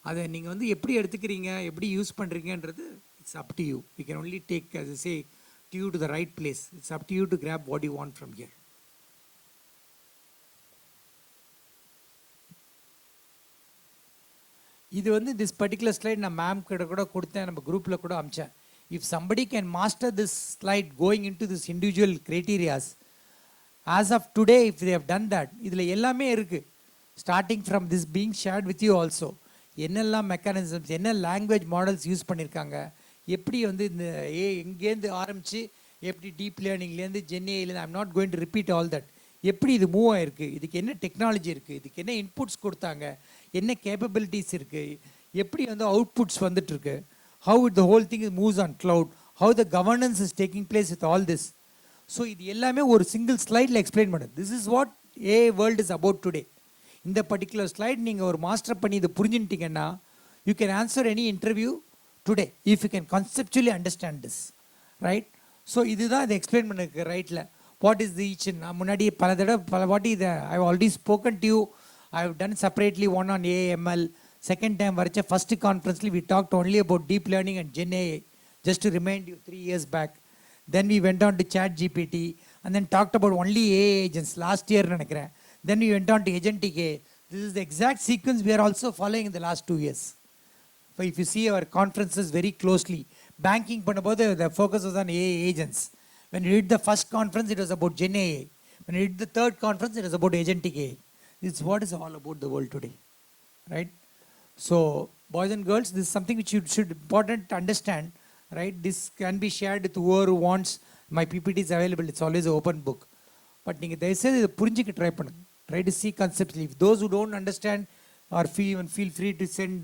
அதை நீங்கள் வந்து எப்படி எடுத்துக்கிறீங்க, எப்படி use பண்ணுறீங்கன்றது it's up to you. We can only take, as I say, to you to the right place. It's up to you to grab what you want from here. இது வந்து this particular slide நான் ma'am கிட்ட கூட கொடுத்தேன், நம்ம குரூப்பில் கூட அமிச்சேன். If somebody can master this slide going into this individual criterias, as of today if they have done that, இதில் எல்லாமே இருக்குது. Starting from this being shared with you also, என்னெல்லாம் மெக்கானிசம்ஸ், என்ன லாங்குவேஜ் மாடல்ஸ் யூஸ் பண்ணியிருக்காங்க, எப்படி வந்து இந்த எங்கேருந்து ஆரம்பித்து எப்படி டீப் லேர்னிங்லேருந்து ஜென்ஏலேருந்து, I'm not going to repeat all that, எப்படி இது மூவ் ஆகிருக்கு, இதுக்கு என்ன டெக்னாலஜி இருக்குது, இதுக்கு என்ன இன்புட்ஸ் கொடுத்தாங்க, என்ன கேப்பபிலிட்டிஸ் இருக்குது, எப்படி வந்து அவுட்புட்ஸ் வந்துட்டுருக்கு, how the whole thing is moves on cloud, how the governance is taking place with all this. So இது எல்லாமே ஒரு சிங்கிள் ஸ்லைடில் எக்ஸ்பிளைன் பண்ணுது. This is what AI world is about today. இந்த பர்டிகுலர் ஸ்லைட் நீங்கள் ஒரு master பண்ணி இதை புரிஞ்சுட்டிங்கன்னா, you can answer any interview today if you can conceptually understand this, right? So இதுதான் இதை எக்ஸ்பிளைன் பண்ணிருக்கு ரைட்டில். வாட் இஸ் தி ஈச், நான் முன்னாடி பல வாட்டி இதை I have already spoken to you. I have done separately one on AML. Second time varcha first conference we talked only about deep learning and Gen AI, just to remind you, 3 years back. Then we went on to chat GPT and then talked about only AI agents last year nenikiren. Then we went on to agentic AI. This is the exact sequence we are also following in the last 2 years. So if you see our conferences very closely, banking பண்ணும்போது the focus was on AI agents. When we did the first conference, it was about Gen AI. When I did the third conference, it was about agentic AI. It's what is all about the world today, right? So, boys and girls, this is something which you should important to understand, right? This can be shared with whoever wants. My PPT is available. It's always an open book. But நீங்கள் தயவுசெய்து இதை புரிஞ்சிக்க try பண்ணுங்க. Try to see conceptually. If those who don't understand or feel free to send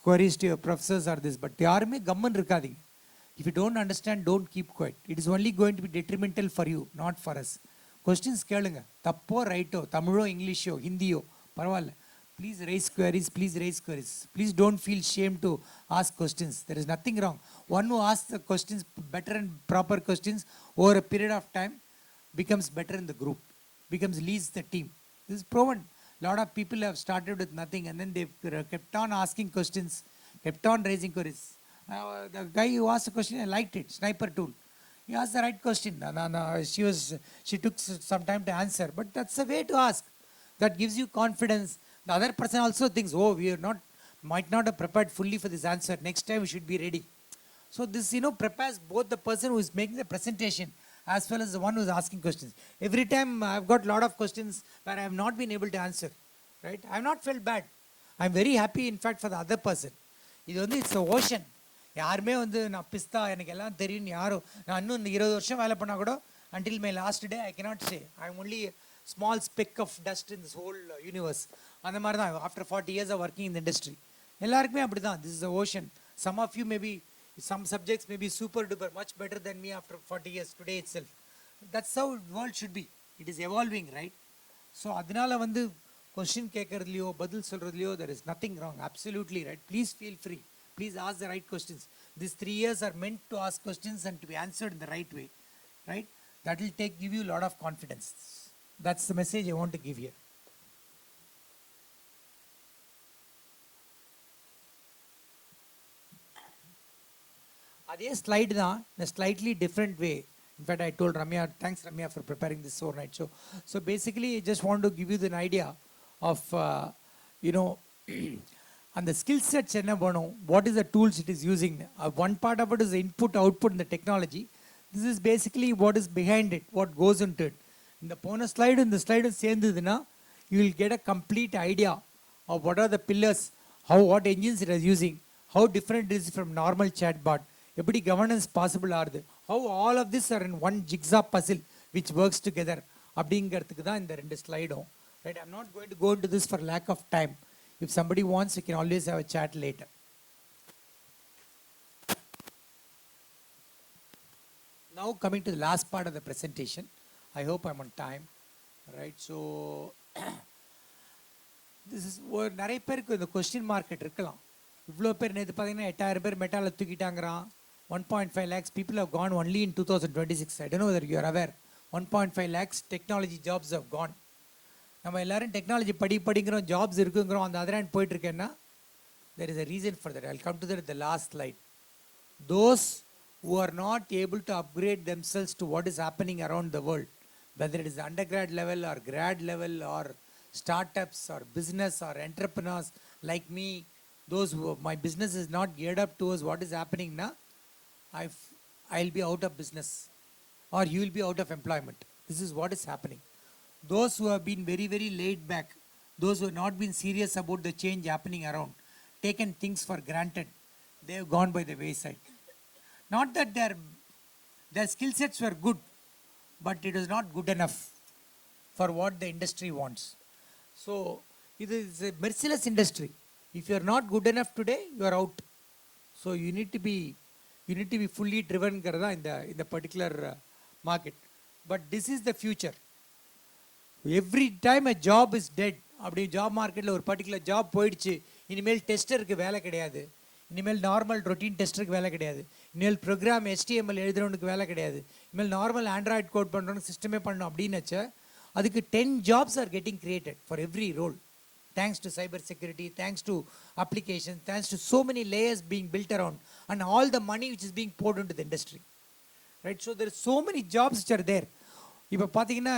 queries to your professors or this. But யாருமே கம்மன் இருக்காதீங்க. If you don't understand, don't keep quiet. It is only going to be detrimental for you, not for us. Questions கேளுங்க. தப்போ ரைட்டோ, தமிழோ இங்கிலீஷோ ஹிந்தியோ பரவாயில்ல. Please raise queries. Please raise queries. Please don't feel shame to ask questions. There is nothing wrong. One who asks the questions, better and proper questions over a period of time becomes better in the group, leads the team. This is proven. A lot of people have started with nothing and then they kept on asking questions, kept on raising queries. The guy who asked the question, I liked it. Sniper tool. He asked the right question. She took some time to answer, but that's the way to ask. That gives you confidence. The other person also thinks, oh, might not have prepared fully for this answer. Next time we should be ready. So this, prepares both the person who is making the presentation as well as the one who is asking questions. Every time I've got a lot of questions where I have not been able to answer, right? I have not felt bad. I'm very happy, in fact, for the other person. It's an ocean. யாருமே நான் பிஸ்தா எனக்கு எல்லாம் தெரியும் யாரும் நான் இன்னும் இந்த 20 வருஷம் வேலை பண்ணால் கூட until my last day I cannot say. I'm only a small speck of dust in this whole universe. அந்த மாதிரி தான் after 40 years of working in the industry. எல்லாருக்குமே அப்படி தான். This is the ocean. Some of you may be, some subjects may be super duper much better than me after 40 years today itself. That's how the world should be. It is evolving, right? So அதனால question கேட்கறதுலையோ பதில் சொல்றதுலையோ there is nothing wrong. Absolutely right. Please feel free. Please ask the right questions. These 3 years are meant to ask questions and to be answered in the right way, right? That will give you a lot of confidence. That's the message I want to give here. அதே slide தான் in a slightly different way. In fact, I told Ramya, thanks Ramya for preparing this overnight show. So basically, I just want to give you the idea of, and the skill sets என்ன பண்ணும், what is the tools it is using. One part of it is the input output in the technology. This is basically what is behind it, what goes into it. இந்த போன slide இந்த slide சேர்ந்ததுன்னா you will get a complete idea of what are the pillars, what engines it is using, how different it is from normal chatbot, எப்படி governance possible ஆகுது, how all of this are in one jigsaw puzzle which works together அப்படிங்கிறதுக்கு தான் இந்த 2 ஸ்லைடும். Right, I'm not going to go into this for lack of time. If somebody wants, we can always have a chat later. Now coming to the last part of the presentation. I hope I'm on time. Right, so this is where நிறைய பேருக்கு இந்த question market இருக்கலாம். இவ்வளோ பேர் நேற்று பார்த்தீங்கன்னா 8000 பேர் மெட்டாவில் தூக்கிட்டாங்கிறான். 1.5 lakhs people have gone only in 2026. I don't know whether you are aware. 1.5 lakhs technology jobs have gone. நம்ம எல்லாரும் டெக்னாலஜி படிக்கிறோம், ஜாப்ஸ் இருக்குங்கிறோம், அந்த அதர் ஹேண்ட் போயிட்டு இருக்கேன்னா there is a reason for that. I'll come to that at the last slide. Those who are not able to upgrade themselves to what is happening around the world, whether it is undergrad level or grad level or startups or business or entrepreneurs like me, those who my business is not geared up towards what is happening now, I'll be out of business or you will be out of employment. This is what is happening. Those who have been very, very laid back, those who have not been serious about the change happening around, taken things for granted, they have gone by the wayside. Not that their skill sets were good, but it was not good enough for what the industry wants. So it is a merciless industry. If you are not good enough today, you are out. So you need to be fully driven in the particular market. But this is the future. Every time a job is dead, அப்படி job மார்க்கெட்டில் ஒரு particular job போயிடுச்சு, இனிமேல் டெஸ்டருக்கு வேலை கிடையாது, இனிமேல் normal routine டெஸ்டருக்கு வேலை கிடையாது, இனிமேல் ப்ரோக்ராம் HTML எழுதுறவனுக்கு வேலை கிடையாது, இனிமேல் நார்மல் ஆண்ட்ராய்ட் கோட் பண்ணுறவனுக்கு சிஸ்டமே பண்ணணும் அப்படின்னு வச்சா அதுக்கு 10 jobs are getting created for every role. Thanks to cyber security, thanks to applications, thanks to so many layers being built around and all the money which is being poured into the industry. Right, so there are so many jobs which are there. இப்போ பார்த்தீங்கன்னா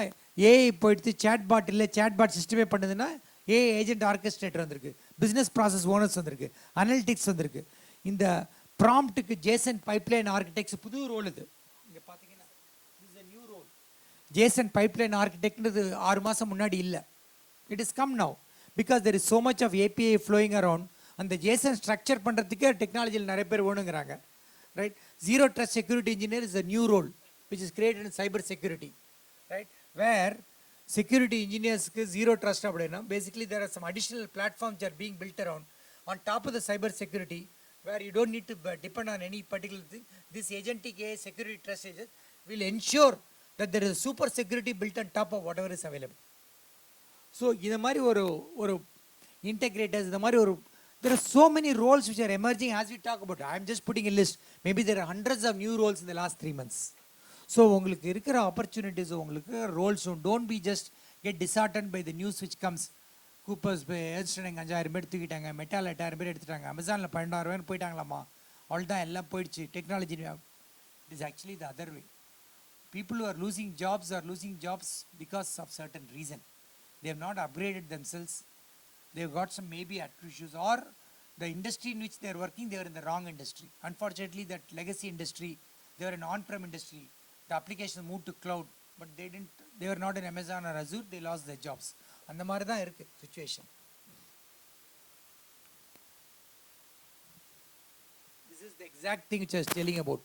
AI போயிடுத்து, chatbot இல்லை, chatbot சிஸ்டமே பண்ணுதுன்னா AI agent ஆர்கெஸ்ட்ரேட்டர் வந்திருக்கு, business process owners வந்திருக்கு, analytics வந்திருக்கு. இந்த ப்ராம்ப்ட்டுக்கு ஜேசன் பைப்லைன் ஆர்கிடெக்ட்ஸ் புது ரோல் இது. இங்கே பார்த்தீங்கன்னா this is a new role. JSON pipeline architectன்றது 6 மாசம் முன்னாடி இல்லை. It is come now because there is so much of API flowing around. அந்த JSON structure பண்ணுறதுக்கே டெக்னாலஜியில் நிறைய பேர் வேணுங்கிறாங்க. Right? Zero Trust Security Engineer is a new role which is created in cyber security. Right? Where security engineers zero trust அப்படின்னா basically there are some additional platforms that are being built around on top of the cyber security where you don't need to depend on any particular thing. This agentic AI security trust agent will ensure that there is a super security built on top of whatever is available. So இந்த மாதிரி ஒரு integrators, இந்த மாதிரி there are so many roles which are emerging as we talk about. I am just putting a list. Maybe there are hundreds of new roles in the last 3 months. So உங்களுக்கு இருக்கிற opportunities, உங்களுக்கு roles, don't be just get disheartened by the news which comes. Coopers agent 5000 பேர் தூக்கிட்டாங்க, மெட்டால் 8000 பேர் எடுத்துட்டாங்க, அமேசானில் 12000 போயிட்டாங்களாம்மா, அவ்வளோதான் எல்லாம் போயிடுச்சு technology. It is actually the other way. People who are losing jobs because of certain reason. They have not upgraded themselves. They have got some maybe issues, or the industry in which they are working, they are in the wrong industry. Unfortunately, that legacy industry, they were in on-prem industry. The application moved to cloud, but they were not in Amazon or Azure. They lost their jobs. அந்த மாதிரி தான் இருக்கு situation. This is the exact thing which I was telling about.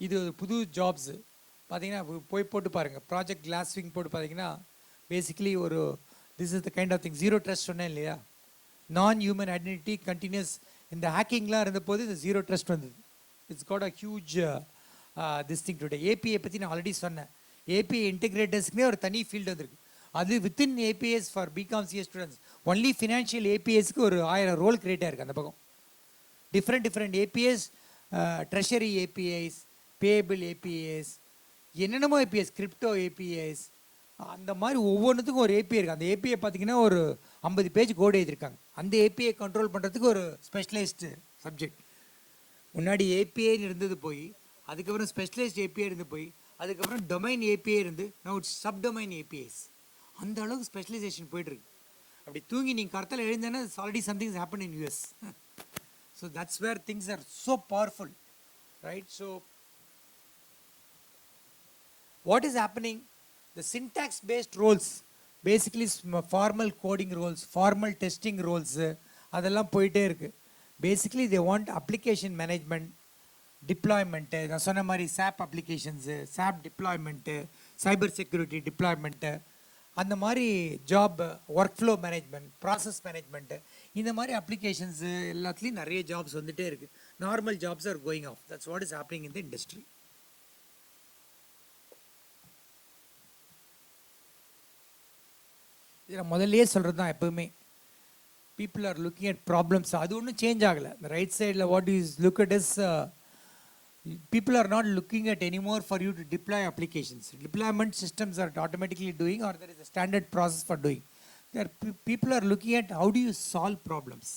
இது புது jobs பார்த்தீங்கன்னா போய் போட்டு பாருங்கள், ப்ராஜெக்ட் கிளாஸ்விங் போட்டு பார்த்தீங்கன்னா basically this is the kind of thing. Zero trust சொன்னேன் இல்லையா, நான் ஹியூமன் ஐடென்டிட்டி கண்டினியூஸ். இந்த ஹேக்கிங்லாம் இருந்தபோது இந்த ஜீரோ ட்ரஸ்ட் வந்தது. It's got a huge this thing today. API பற்றி நான் ஆல்ரெடி சொன்னேன். ஏபிஐ இன்டிகிரேட்டர்ஸ்க்குமே ஒரு தனி ஃபீல்டு வந்திருக்கு. அது within APIs for BCom CS students only financial ஏபிஎஸ்க்கு ஒரு 1000 ரோல் கிரியேட் ஆயிருக்கு அந்த பக்கம். Different APIs, treasury APIs, payable APIs, என்னென்னமோ ஏபிஎஸ், கிரிப்டோ ஏபிஎஸ், அந்த மாதிரி ஒவ்வொன்றுத்துக்கும் ஒரு ஏபிஐ இருக்குது. அந்த ஏபிஐ பார்த்தீங்கன்னா ஒரு 50 பேஜ் கோட் எழுதியிருக்காங்க. அந்த ஏபிஐ கண்ட்ரோல் பண்ணுறதுக்கு ஒரு ஸ்பெஷலைஸ்டு சப்ஜெக்ட். முன்னாடி ஏபிஐன்னு இருந்தது போய் அதுக்கப்புறம் ஸ்பெஷலைஸ்ட் ஏபிஐ இருந்து போய் அதுக்கப்புறம் டொமைன் ஏபிஐ இருந்து now it's sub domain APIs. அந்த அளவுக்கு ஸ்பெஷலைசேஷன் போயிட்டுருக்கு. அப்படி தூங்கி நீங்கள் கருத்தில் எழுந்தேன்னா already something is happen in US. So that's where things are so powerful, right? So what is happening? The syntax based roles, basically formal coding roles, formal testing roles, அதெல்லாம் போயிட்டே இருக்குது. Basically they want application management, deployment, நான் சொன்ன மாதிரி சாப் applications, சாப் deployment, cyber security deployment, அந்த மாதிரி job, work flow management, process management, இந்த மாதிரி அப்ளிகேஷன்ஸு எல்லாத்துலேயும் நிறைய ஜாப்ஸ் வந்துகிட்டே இருக்குது. Normal jobs are going of. That's what is happening in the industry. இதில் முதல்லையே சொல்கிறது தான் எப்போவுமே, people are looking at problems. அது ஒன்றும் சேஞ்ச் ஆகலை. The right side, what you look at is people are not looking at anymore for you to deploy applications. Deployment systems are automatically doing, or there is a standard process for doing. People are looking at how do you solve problems,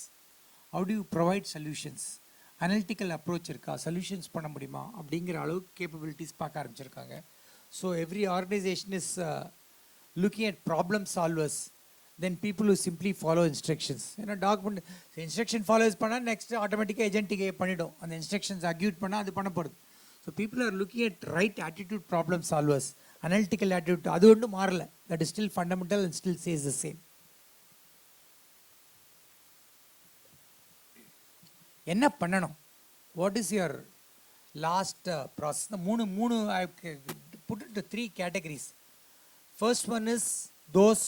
how do you provide solutions, analytical approach இருக்கா, solutions பண்ண முடியுமா அப்படிங்கிற அளவுக்கு capabilities பார்க்க ஆரம்பிச்சிருக்காங்க. So every organisation is looking at problem solvers than people who simply follow instructions. ஏன்னா document instruction follows பண்ணால் next ஆட்டோமேட்டிக்காக ஏஜென்ட்டிகே பண்ணிவிடும். அந்த இன்ஸ்ட்ரக்ஷன்ஸ் அக்யூட் பண்ணால் அது பண்ண போகிறது. So people are looking at right attitude problem solvers, analytical attitude, அது ஒன்றும் மாறலை. That is still fundamental and still says the same. என்ன பண்ணணும்? What is your last process? மூணு I put into 3 categories. First one is those,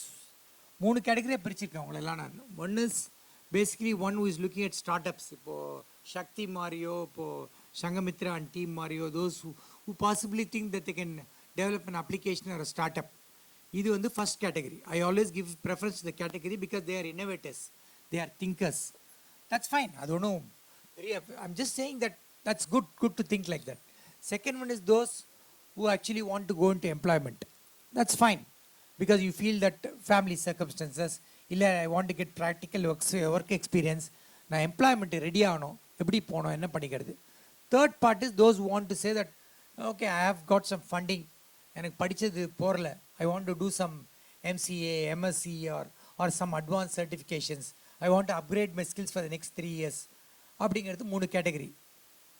3 கேட்டகரியாக பிரிச்சிருக்கேன் உங்களெல்லாம் நான். One is basically one who is looking at startups. இப்போது சக்தி மாதிரியோ, இப்போது சங்கமித்ரா அண்ட் டீம் மாதிரியோ, those who possibly think that they can develop an application or start up. இது வந்து first category. I always give preference the category because they are innovators, they are thinkers. That's fine. அது ஒன்றும் பெரிய, I'm just saying that that's good to think like that. Second one is those who actually want to go in to employment. That's fine because you feel that family circumstances, illa I want to get practical work experience, na employment ready ஆகணும், எப்படி போகணும், என்ன பண்ணிக்கிறது. Third part is those who want to say that okay, I have got some funding, எனக்கு படித்தது போரல, I want to do some MCA, MSc or some advanced certifications, I want to upgrade my skills for the next 3 years அப்படிங்கிறது 3 category.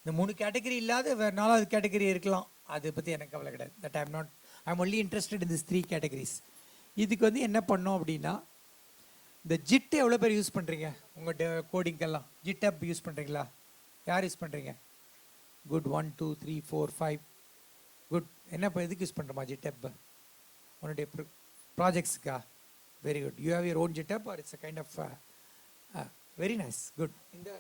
இந்த 3 category இல்லாத வேறு 4வது category இருக்கலாம். அதை பற்றி எனக்கு கவலை கிடையாது. That I'm only interested in this 3 categories. இதுக்கு வந்து என்ன பண்ணோம் அப்படின்னா, இந்த ஜிட் எவ்வளோ பேர் யூஸ் பண்ணுறீங்க உங்கள் கோடிங்கெல்லாம்? ஜிட் யூஸ் பண்ணுறீங்களா? யார் யூஸ் பண்ணுறீங்க? குட். 1 2 3 4 5. குட். என்ன இப்போ எதுக்கு யூஸ் பண்ணுறோமா ஜிட்? உன்னுடைய ப்ராஜெக்ட்ஸுக்கா? Very good. You have your own Git or it's a kind of very nice. Good. இந்த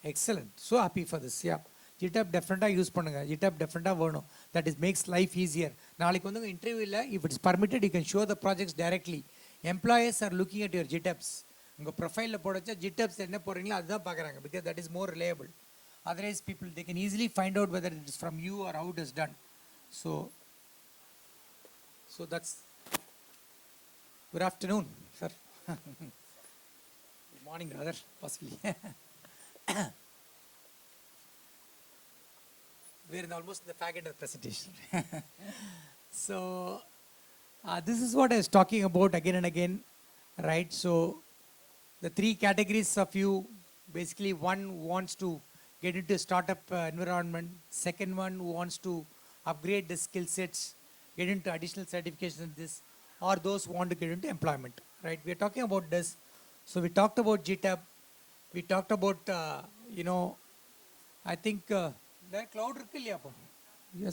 excellent. So happy for this. Yeah. GitHub டெஃபினட்டாக யூஸ் பண்ணுங்கள். GitHub டெஃபினட்டாக வேணும். That is makes life easier. நாளைக்கு வந்து உங்கள் இன்டர்வியூவில் if it's permitted you can show the projects directly. Employers are looking at your GitHubs. உங்கள் ப்ரொஃபைலில் போடச்சா GitHubs என்ன போடுறீங்களோ அதுதான் பார்க்குறாங்க. Because that is more reliable. Otherwise people they can easily find out whether it is from you are how it is done. So that's. Good afternoon sir. Good morning rather possibly. We're almost in the fag end of the presentation. So this is what I was talking about again and again, right? So the 3 categories of you, basically one wants to get into a startup environment, second one who wants to upgrade the skill sets, get into additional certifications in this, or those who want to get into employment, right? We are talking about this. So we talked about GitHub, we talked about I think there cloud இருக்கு இல்லையா? அப்போ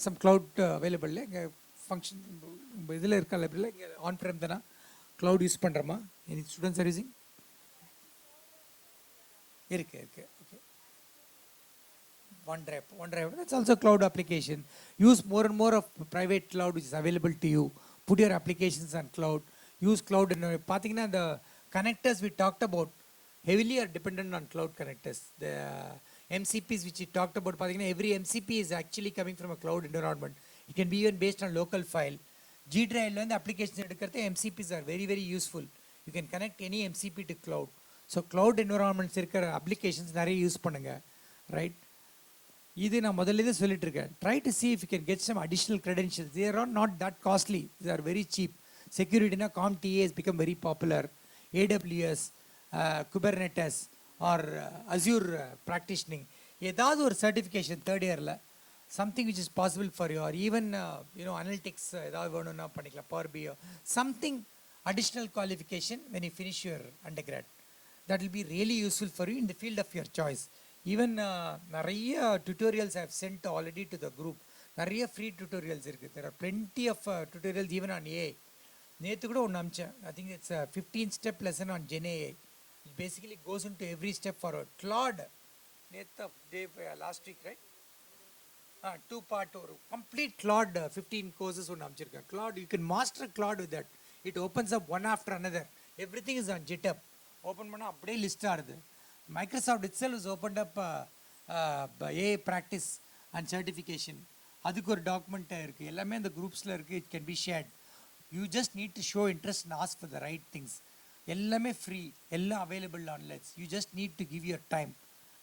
some cloud available இல்லை இங்கே function இதில் இருக்கா லைப்ரரியில்? இங்கே on frame தானே க்ளவுட் யூஸ் பண்ணுறோமா? Any students are using? இருக்கு. Okay. OneDrive, that's also cloud application. Use more and more of private cloud which is available to you. Put your applications on cloud. Use cloud. பார்த்தீங்கன்னா the connectors we talked about heavily are dependent on cloud connectors. The MCPs which we talked about, every MCP is actually coming from a cloud environment. It can be even based on local file. G Drive and the applications MCPs are very, very useful. You can connect any MCP to cloud. So cloud environments applications நிறைய use பண்ணுங்க, right? இது நான் முதல்ல சொல்லிட்டு இருக்கேன். Try to see if you can get some additional credentials. They are not that costly. They are very cheap. Security na CompTIA has become very popular. AWS, Kubernetes or Azure practicing. ஏதாவது ஒரு certification third இயரில் something which is possible for you, or even analytics ஏதாவது வேணும்னா பண்ணிக்கலாம், power BI something additional qualification when you finish your undergrad. That will be really useful for you in the field of your choice. Even நிறைய tutorials I have sent already to the group. நிறைய free tutorials இருக்குது. There are plenty of tutorials even on AI. நேற்று கூட ஒன்று அமிச்சேன். I think it's 15 step lesson on GenAI. It basically goes into every step forward. Claude, last week, right? 2-part or complete Claude 15 courses on Amchirka. Claude, you can master Claude with that. It opens up one after another. Everything is on GitHub. Open mana apde list ஆறுது. Microsoft itself has opened up AI practice and certification. அதுக்கு ஒரு document இருக்கு. எல்லாமே அந்த குரூப்ஸ்ல இருக்கு. It can be shared. You just need to show interest and ask for the right things. எல்லாமே free, எல்லாம் available onlines. You just need to give your time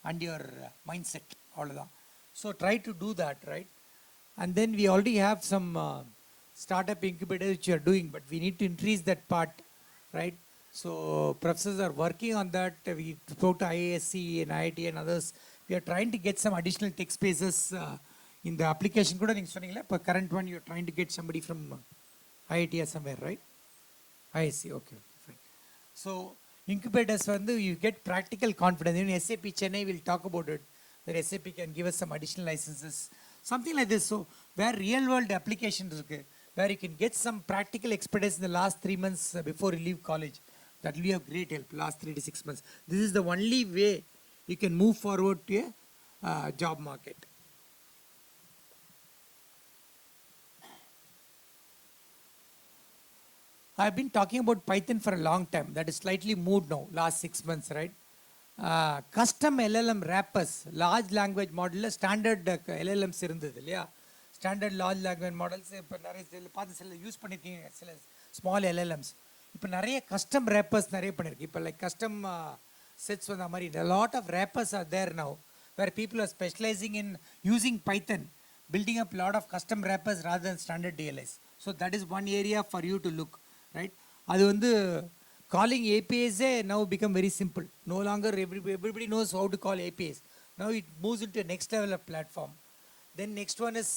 and your mindset, அவ்வளோதான். So try to do that, right? And then we already have some startup incubator which you are doing, but we need to increase that part, right? So professors are working on that. We spoke to IASC and IIT and others. We are trying to get some additional tech spaces in the application. கூட நீங்கள் சொன்னீங்களா, இப்போ current one you are trying to get somebody from IIT or somewhere, right? IASC, okay. So incubators you get practical confidence. Even SAP Chennai will talk about it, that SAP can give us some additional licenses, something like this. So where real world applications okay, where you can get some practical expertise in the last 3 months before you leave college, that will be of great help. Last 3 to 6 months, this is the only way you can move forward to a job market. I've been talking about Python for a long time. That is slightly moved now, last 6 months, right? Custom LLM wrappers, large language model, standard LLMs இருந்தது இல்லையா? Standard large language models இப்போ நிறைய பார்த்து சில use பண்ணியிருக்கீங்க, சில small LLMs. இப்போ நிறைய கஸ்டம் ரேப்பர்ஸ் நிறைய பண்ணியிருக்கு. இப்போ லைக் கஸ்டம் செட்ஸ் வந்த மாதிரி lot of wrappers are there now, where people are specialising in using Python, building up lot of custom wrappers rather than standard DLS. So that is one area for you to look, right? அது calling APIs now become very simple. No longer everybody knows how to call APIs. Now it moves into a next level of platform. Then next one is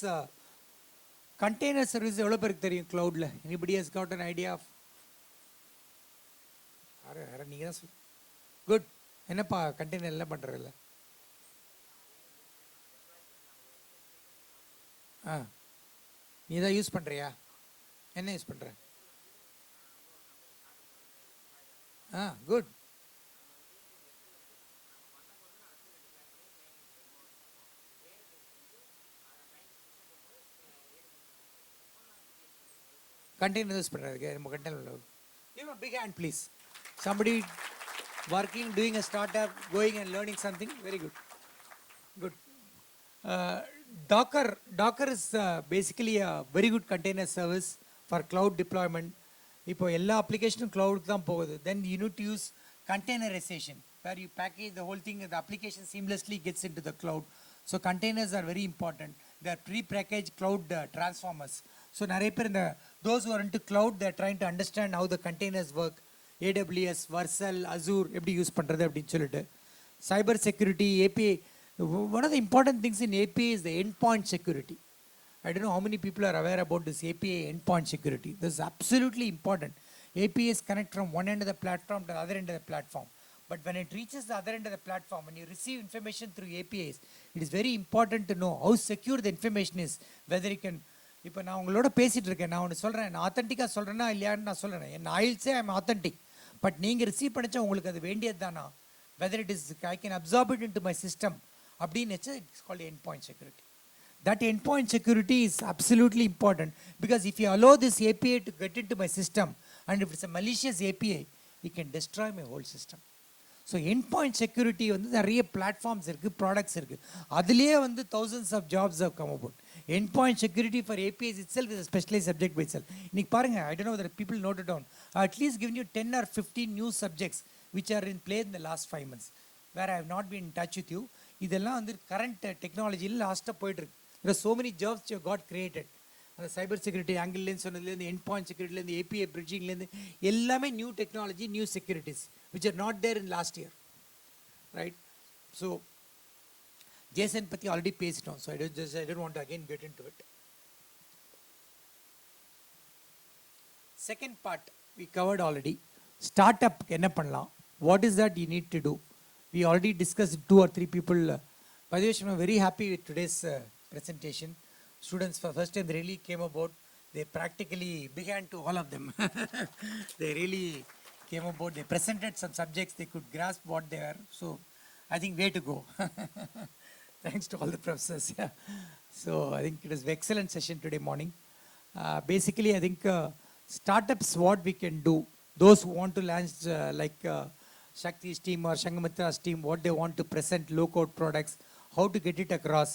container service developer cloud. Anybody has got an idea of? Good. என்னப்பா container எல்லாம் பண்ணுறதில்ல ஆ நீ தான் use பண்ணுறியா என்ன use பண்ணுற ஆ good container use பண்ணுறதுக்கு நம்ம container give a big hand please somebody working doing a startup going and learning something very good good docker is basically a very good container service for cloud deployment இப்போ எல்லா அப்ளிகேஷனும் cloud தான் போகுது then you need to use containerization where you package the whole thing the application seamlessly gets into the cloud so containers are very important they are pre-packaged cloud transformers so நிறைய பேர் இந்த those who are into cloud they are trying to understand how the containers work AWS Vercel Azure எப்படி use பண்ணுறது அப்படின்னு சொல்லிட்டு cyber security API one of the important things in API is the endpoint security I don't know how many people are aware about this API endpoint security this is absolutely important APIs connect from one end of the platform to the other end of the platform but when it reaches the other end of the platform when you receive information through APIs it is very important to know how secure the information is whether you can இப்போ நான் உங்களோட பேசிகிட்டு இருக்கேன் நான் ஒன்று சொல்கிறேன் நான் ஆத்தென்டிக்காக சொல்கிறேன்னா இல்லையான்னு நான் சொல்கிறேன் என் ஆயில்ஸே ஐம் ஆத்தென்டிக் பட் நீங்கள் ரிசீவ் பண்ணிச்சா உங்களுக்கு அது வேண்டியது தானா whether it is I can absorb it in to my system அப்படின்னு வச்சு it's called end point security that endpoint security is absolutely important because if you allow this API to get into my system and if it's a malicious API it can destroy my whole system so endpoint security வந்து நிறைய platforms இருக்குது products இருக்குது அதுலேயே வந்து thousands of jobs have come about endpoint security for APIs itself is a specialized subject by itself இன்னைக்கு பாருங்க I don't know whether people note it down at least given you 10 or 15 new subjects which are in play in the last 5 months where I have not been in touch with you இதெல்லாம் வந்து current technology லாஸ்ட்டாக போயிட்டு இருக்கு there are so many jobs you got created அந்த cybersecurity ஆங்கிள்லேருந்து சொன்னதுலேருந்து endpoint செக்யூரிட்டிலேருந்து API பிரிட்ஜிங்லேருந்து எல்லாமே new technology new securities which are not there in last year right so JSON பற்றி ஆல்ரெடி பேசிட்டோம் so I don't want to again get into it second part we covered already start அப்க்கு என்ன பண்ணலாம் what is that you need to do we already discuss 2 or 3 people by the way I'm very happy with today's presentation students for first time they really came about they practically began to all of them they really came about they presented some subjects they could grasp what they are so I think way to go thanks to all the professors yeah so I think it was an excellent session today morning basically I think startups what we can do those who want to launch like Shakti's team or Shangamitra's team what they want to present low code products how to get it across,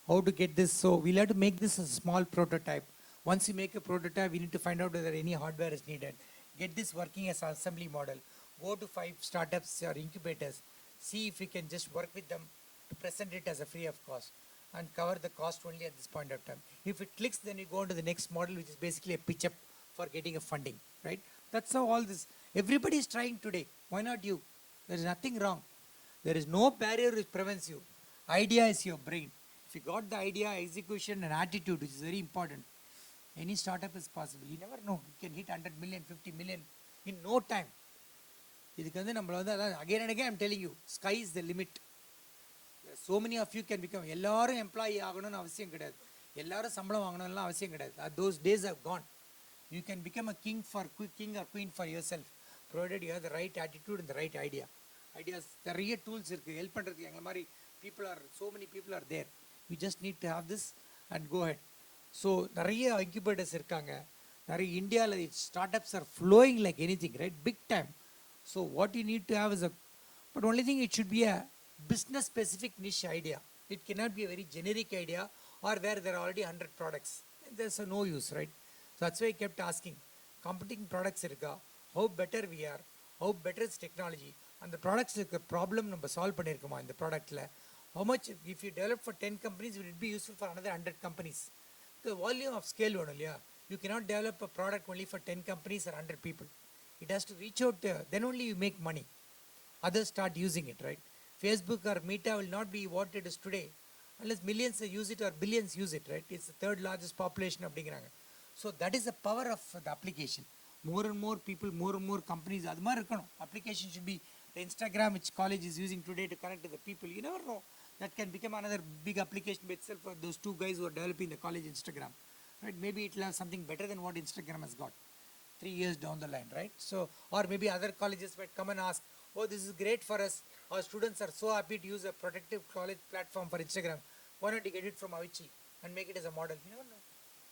how to get this. So we'll have to make this a small prototype. Once you make a prototype, we need to find out whether any hardware is needed. Get this working as an assembly model. Go to 5 startups or incubators. See if you can just work with them to present it as a free of cost and cover the cost only at this point of time. If it clicks, then you go on to the next model, which is basically a pitch up for getting a funding, right? That's how all this, everybody is trying today. Why not you? There is nothing wrong. There is no barrier which prevents you. Idea is your brain. If you got the idea, execution and attitude, which is very important, any startup is possible. You never know. You can hit 100 million, 50 million in no time. Again and again, I'm telling you, sky is the limit. So many of you can become, எல்லாரும் employee ஆகணும்னு அவசியம் கிடையாது எல்லாரும் சம்பளம் வாங்கணும்லாம் அவசியம் கிடையாது those days have gone you can become a king or queen for yourself provided you have the right attitude and the right ideas நிறைய tools இருக்கு ஹெல்ப் பண்றதுக்கு எங்களை மாதிரி so many people are there you just need to have this and go ahead so நிறைய incubators இருக்காங்க நிறைய இந்தியால startups are flowing like anything right big time so what you need to have is but only thing it should be a business specific niche idea it cannot be a very generic idea or where there are already 100 products there's no use right so that's why I kept asking competing products irukka how better we are how better is technology and the products problem நம்ம solve பண்ணிருக்கோமா இந்த ப்ராடக்ட்ல how much if you develop for 10 companies will it be useful for another 100 companies the volume of scale வேணும் இல்லையா you cannot develop a product only for 10 companies or 100 people It has to reach out, then only you make money. Others start using it, right? Facebook or Meta will not be what it is today unless millions use it or billions use it, right? It's the third largest population of Dingranga. So that is the power of the application. More and more people, more and more companies, application should be the Instagram which college is using today to connect to the people. You never know. That can become another big application by itself for those two guys who are developing the college Instagram. Right? Maybe it will have something better than what Instagram has got 3 years down the line, right? So, or maybe other colleges might come and ask, oh, this is great for us. Our students are so happy to use a protective college platform for Instagram. Why not you get it from Avichi and make it as a model? You never know.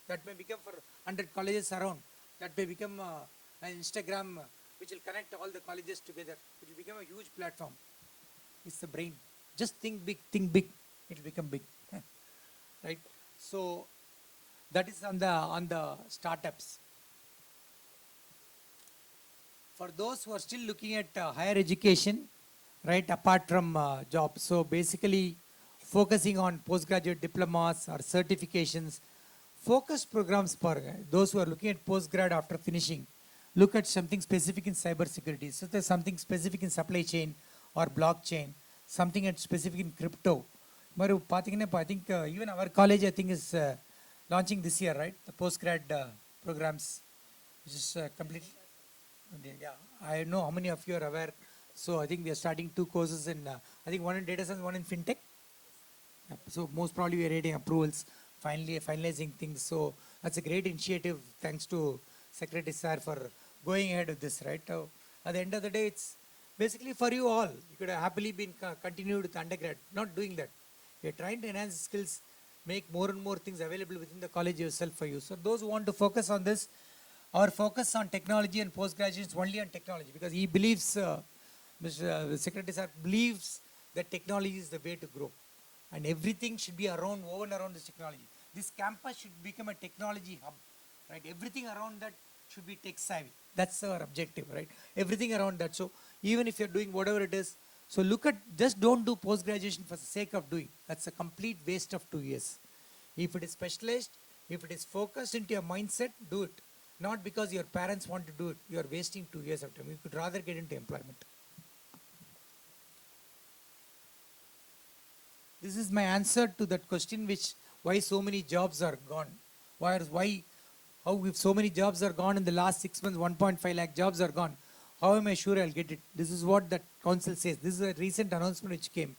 That may become for 100 colleges around. That may become an Instagram which will connect all the colleges together, which will become a huge platform. It's the brain. Just think big, it will become big. Right? So that is on the startups. For those who are still looking at higher education, right, apart from jobs, so basically focusing on postgraduate diplomas or certifications, focus programs for those who are looking at postgrad after finishing, look at something specific in cybersecurity. So there's something specific in supply chain or blockchain, something at specific in crypto. I think even our college, I think, is launching this year, right? The postgrad programs, which is completely. Yeah, I know how many of you are aware. So I think we are starting 2 courses in, I think one in data science, one in fintech. Yeah, so most probably we are getting approvals, finally finalizing things. So that's a great initiative. Thanks to Secretary Sir for going ahead with this, right? At the end of the day, it's basically for you all. You could have happily been continued with undergrad, not doing that. We are trying to enhance skills, make more and more things available within the college yourself for you. So those who want to focus on this, our focus on technology and post-graduation is only on technology because he believes, Mr. Secretary Sir believes that technology is the way to grow. And everything should be woven around this technology. This campus should become a technology hub, right? Everything around that should be tech savvy. That's our objective, right? Everything around that. So even if you're doing whatever it is, so look at, just don't do post-graduation for the sake of doing. That's a complete waste of 2 years. If it is specialized, if it is focused into your mindset, do it. Not because your parents want to do it. You are wasting 2 years of time. You could rather get into employment. This is my answer to that question, which why so many jobs are gone. How if so many jobs are gone in the last 6 months, 1.5 lakh jobs are gone. How am I sure I'll get it? This is what that council says. This is a recent announcement which came,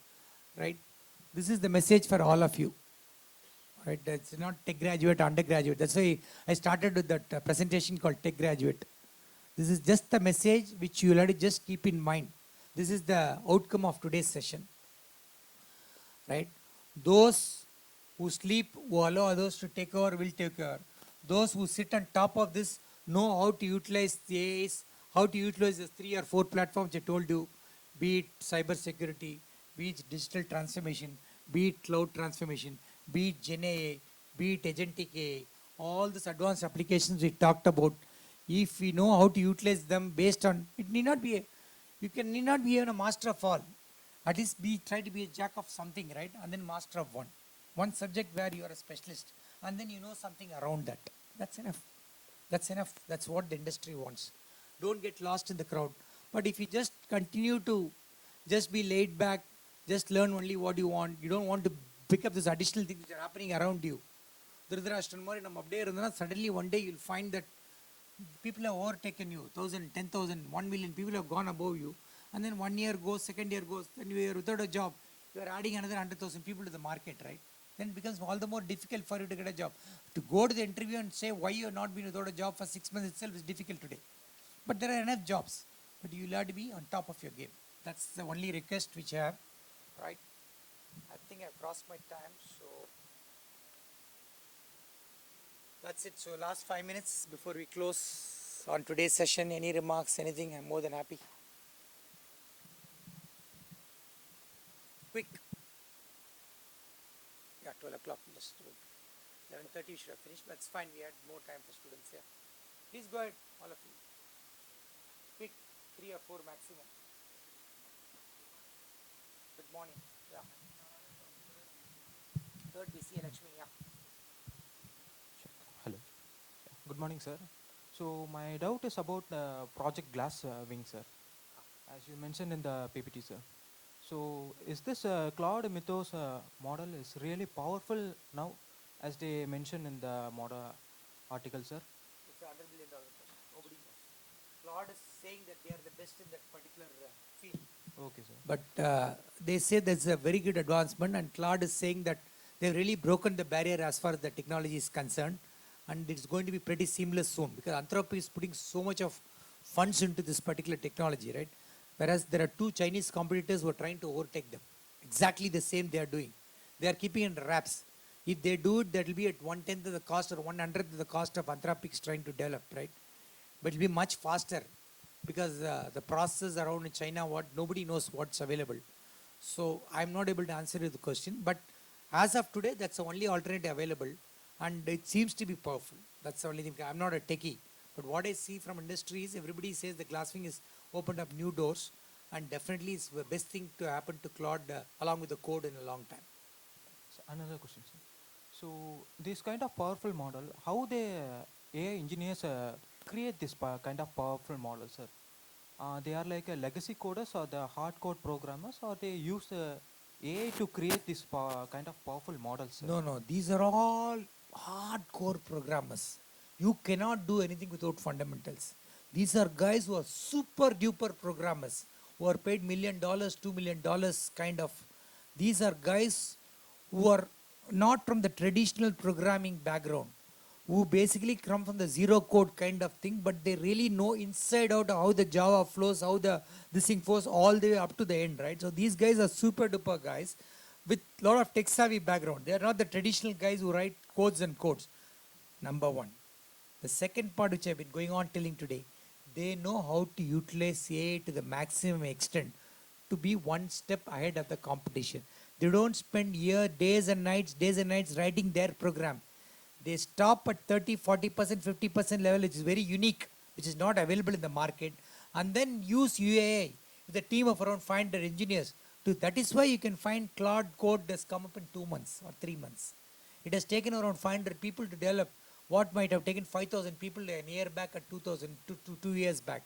right? This is the message for all of you. Right, it's not tech graduate, undergraduate. That's why I started with that presentation called tech graduate. This is just the message which you will have to just keep in mind. This is the outcome of today's session. Right? Those who sleep, who allow others to take over, will take over. Those who sit on top of this know how to utilize the AIs, how to utilize the 3 or 4 platforms I told you, be it cyber security, be it digital transformation, be it cloud transformation, be it Gen AI, be it agentic AI, all these advanced applications we talked about. If we know how to utilize them based on, it need not be, need not be even a master of all. At least try to be a jack of something, right? And then master of one. One subject where you are a specialist. And then you know something around that. That's enough. That's enough. That's what the industry wants. Don't get lost in the crowd. But if you just continue to just be laid back, just learn only what you want, you don't want to pick up this additional things which are happening around you. Suddenly one day you'll find that people have overtaken you. 1,000, 10,000, 1 million people have gone above you. And then 1 year goes, second year goes, then you are without a job. You are adding another 100,000 people to the market, right? Then it becomes all the more difficult for you to get a job. To go to the interview and say why you have not been without a job for 6 months itself is difficult today. But there are enough jobs. But you will have to be on top of your game. That's the only request which I have, right? I think I've crossed my time, so that's it. So last 5 minutes before we close on today's session. Any remarks, anything? I'm more than happy. Quick. Yeah, 12 o'clock. Just 11:30 we should have finished. But it's fine. We had more time for students here. Please go ahead, all of you. Quick, 3 or 4 maximum. Good morning. Yeah. Third BC Lakshmi. Yeah. Hello. Good morning, sir. So my doubt is about the project glass wing, sir, as you mentioned in the PPT, sir. So is this Claude Mythos model is really powerful now, as they mentioned in the model article, sir? It's $100 billion question. Nobody knows. Claude is saying that they are the best in that particular field. Okay, sir. But they say there's a very good advancement, and Claude is saying that they've really broken the barrier as far as the technology is concerned, and it's going to be pretty seamless soon because Anthropic is putting so much of funds into this particular technology, right? Whereas there are two Chinese competitors who are trying to overtake them. Exactly the same they are doing. They are keeping it in wraps. If they do it, that will be at 1/10 of the cost or 1/100 of the cost of Anthropic is trying to develop, right? But it will be much faster because the process around in China, what nobody knows what's available. So I'm not able to answer you the question. But as of today, that's the only alternative available, and it seems to be powerful. That's the only thing. I'm not a techie, but what I see from industry is everybody says the glasswing is opened up new doors, and definitely it's the best thing to happen to Claude along with the code in a long time. So another question, sir. So this kind of powerful model, how the AI engineers create this kind of powerful model, sir? They are like a legacy coders or the hard code programmers, or they use AI to create this kind of powerful models, sir? No, no, these are all hardcore programmers. You cannot do anything without fundamentals. These are guys who are super duper programmers who are paid $1 million, $2 million kind of. These are guys who are not from the traditional programming background, who basically come from the zero code kind of thing, but they really know inside out how the Java flows, how the this thing flows all the way up to the end, right? So these guys are super duper guys with a lot of tech savvy background. They are not the traditional guys who write codes and codes. Number one. The second part which I've been going on telling today, they know how to utilize AI to the maximum extent to be one step ahead of the competition. They don't spend days and nights writing their program. They stop at 30, 40%, 50% level, which is very unique, which is not available in the market, and then use UAI with a team of around 500 engineers. That is why you can find Claude code has come up in 2 months or 3 months. It has taken around 500 people to develop what might have taken 5,000 people a year back at 2 years back.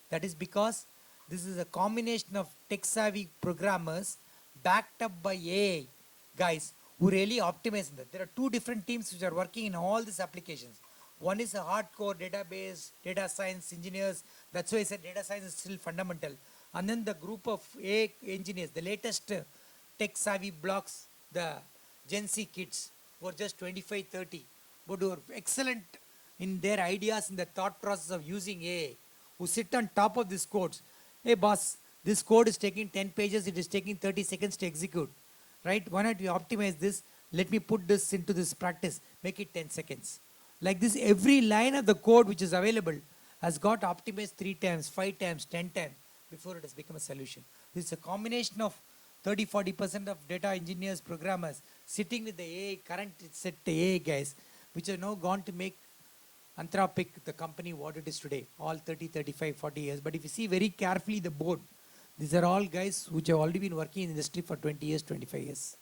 That is because this is a combination of tech savvy programmers backed up by AI guys who really optimize that. There are two different teams which are working in all these applications. One is a hardcore database, data science engineers. That's why I said data science is still fundamental. And then the group of AI engineers, the latest tech savvy blocks, the Gen Z kids who are just 25, 30, but who are excellent in their ideas, in the thought process of using AI, who sit on top of these codes. Hey boss, this code is taking 10 pages, it is taking 30 seconds to execute. Right? Why not we optimize this? Let me put this into this practice, make it 10 seconds. Like this, every line of the code which is available has got optimized 3 times, 5 times, 10 times before it has become a solution. This is a combination of 30-40% of data engineers, programmers sitting with the AI, current set AI guys, which are now gone to make Anthropic, the company, what it is today, all 30, 35, 40 years. But if you see very carefully the board, these are all guys which have already been working in the industry for 20 years, 25 years.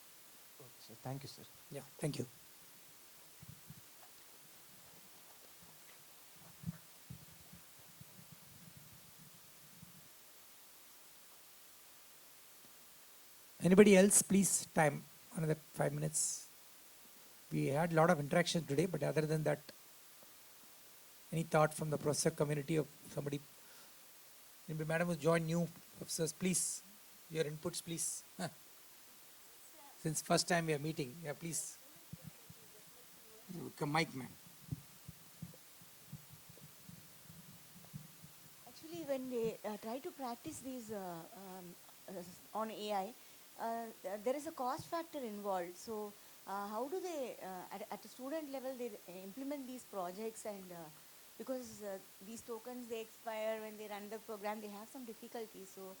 Okay, sir. Thank you, sir. Yeah, thank you. Anybody else, please, time, another 5 minutes. We had a lot of interaction today, but other than that, any thought from the professor community of somebody? Anybody, madam, who joined new professors, please, your inputs, please. Since first time we are meeting, yeah, please. Mic man. Actually, when they try to practice these on AI, there is a cost factor involved. So, how do they, at a student level, they implement these projects and because these tokens they expire when they run the program, they have some difficulties. So,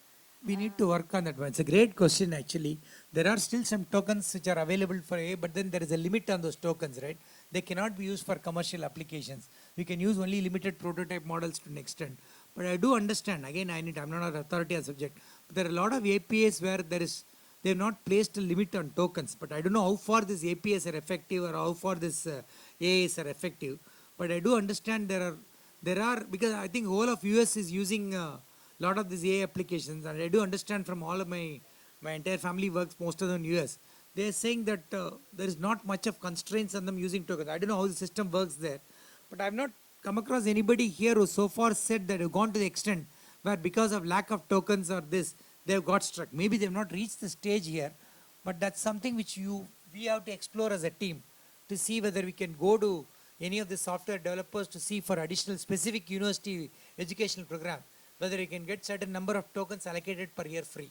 We need to work on that one. It's a great question actually. There are still some tokens which are available for AI, but then there is a limit on those tokens, right? They cannot be used for commercial applications. We can use only limited prototype models to an extent. But I do understand, again, I'm not an authority on subject, but there are a lot of APIs where they have not placed a limit on tokens. But I don't know how far these APIs are effective or how far this AIs are effective. But I do understand there are, because I think whole of US is using a lot of these AI applications, and I do understand from all of my entire family works most of them in US. They are saying that there is not much of constraints on them using tokens. I don't know how the system works there, but I've not come across anybody here who so far said that have gone to the extent where because of lack of tokens or this, they've got struck. Maybe they've not reached the stage here, but that's something which we have to explore as a team to see whether we can go to any of the software developers to see for additional specific university educational program, whether we can get certain number of tokens allocated per year free.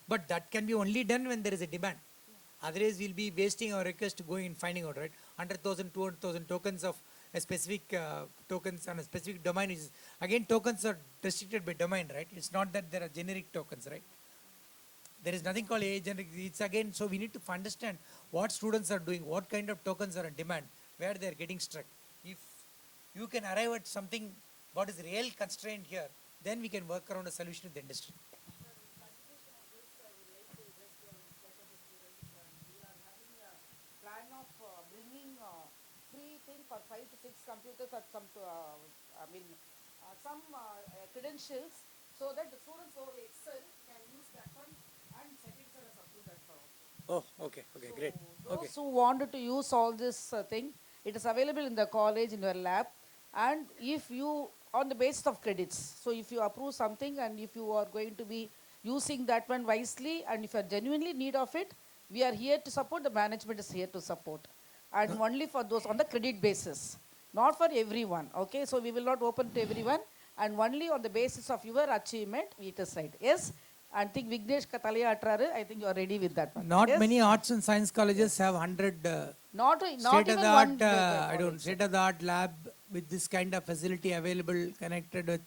But that can be only done when there is a demand. Otherwise, we'll be wasting our request going and finding out, right? 100,000, 200,000 tokens of a specific tokens on a specific domain. Is again, tokens are restricted by domain, right? It's not that there are generic tokens, right? There is nothing called AI generic. It's again, so we need to understand what students are doing, what kind of tokens are in demand, where they are getting struck. If you can arrive at something, what is real constraint here, then we can work around a solution with the industry. Plan of bringing free thing for 5 to 6 computers at some, some credentials, so that the students who excel can use that one and set it as a student. Oh, okay, okay, great. Okay. Those who wanted to use all this thing, it is available in the college, in your lab, and if you, on the basis of credits, so if you approve something and if you are going to be using that one wisely, and if you are genuinely in need of it, we are here to support, the management is here to support. And only for those on the credit basis, not for everyone, okay? So we will not open to everyone, and only on the basis of your achievement, we decide. Yes? I think Vignesh Kataliya Atraru, I think you are ready with that one. Not Yes? many arts and science colleges have 100 Not state even of the one. art, I don't, state of the art lab with this kind of facility available, connected with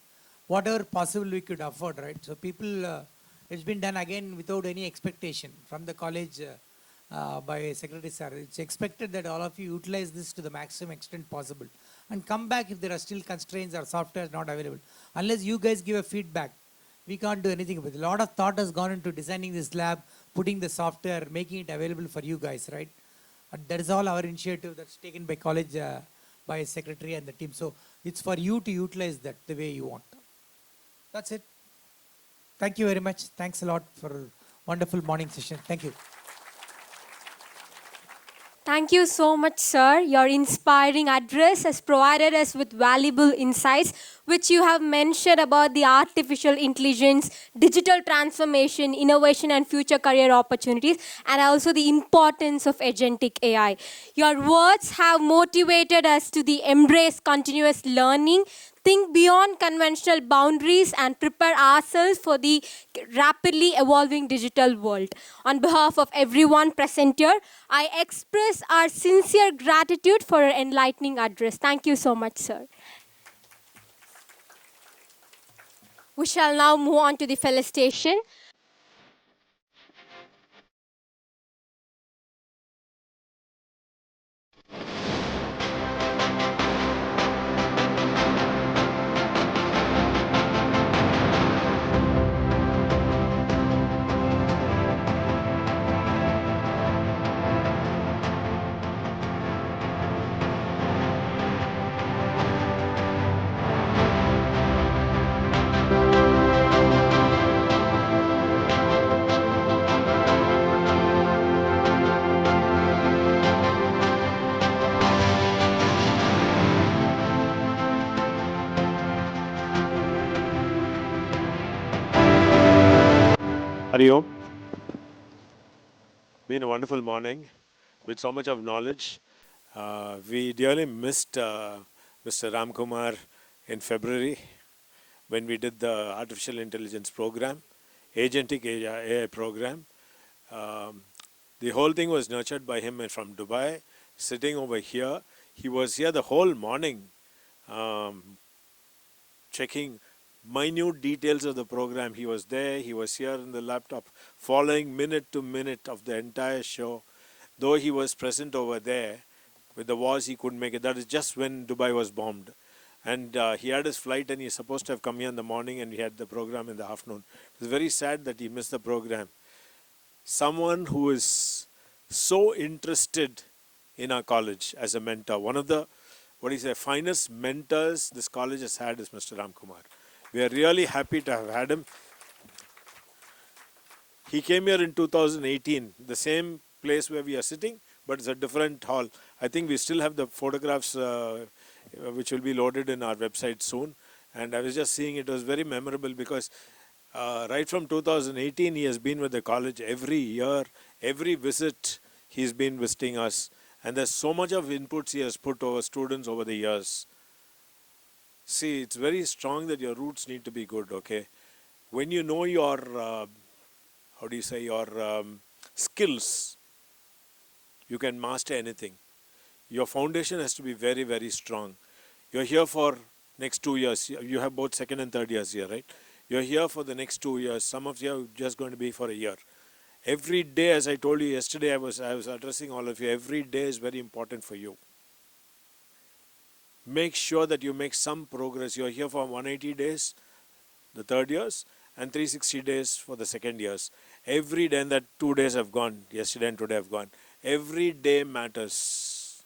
whatever possible we could afford, right? So people, it's been done again without any expectation from the college by Secretary Sir. It's expected that all of you utilize this to the maximum extent possible and come back if there are still constraints or software not available. Unless you guys give a feedback, we can't do anything about it. A lot of thought has gone into designing this lab, putting the software, making it available for you guys, right? And that is all our initiative that's taken by college, by secretary and the team. So it's for you to utilize that the way you want. That's it. Thank you very much. Thanks a lot for wonderful morning session. Thank you. Thank you so much, sir. Your inspiring address has provided us with valuable insights, which you have mentioned about the artificial intelligence, digital transformation, innovation, and future career opportunities, and also the importance of agentic AI. Your words have motivated us to embrace continuous learning, think beyond conventional boundaries, and prepare ourselves for the rapidly evolving digital world. On behalf of everyone present here, I express our sincere gratitude for your enlightening address. Thank you so much, sir. We shall now move on to the felicitation. Hari Om. Been a wonderful morning with so much of knowledge. We dearly missed Mr. Ramkumar in February when we did the artificial intelligence program, agentic AI program. The whole thing was nurtured by him from Dubai, sitting over here. He was here the whole morning, checking minute details of the program. He was there, he was here in the laptop, following minute to minute of the entire show. Though he was present over there, with the wars he couldn't make it. That is just when Dubai was bombed. And he had his flight and he's supposed to have come here in the morning and we had the program in the afternoon. It was very sad that he missed the program. Someone who is so interested in our college as a mentor. One of the what do you say, finest mentors this college has had is Mr. Ram Kumar. We are really happy to have had him. He came here in 2018, the same place where we are sitting, but it's a different hall. I think we still have the photographs which will be loaded in our website soon. And I was just seeing it was very memorable because right from 2018 he has been with the college every year, every visit he's been visiting us. And there's so much of inputs he has put over students over the years. See, it's very strong that your roots need to be good, okay? When you know your how do you say, your skills, you can master anything. Your foundation has to be very, very strong. You're here for next 2 years. You have both second and third years here, right? You're here for the next 2 years. Some of you are just going to be for a year. Every day, as I told you yesterday, I was addressing all of you, every day is very important for you. Make sure that you make some progress. You're here for 180 days, the third years, and 360 days for the second years. Every day, and that 2 days have gone, yesterday and today have gone. Every day matters.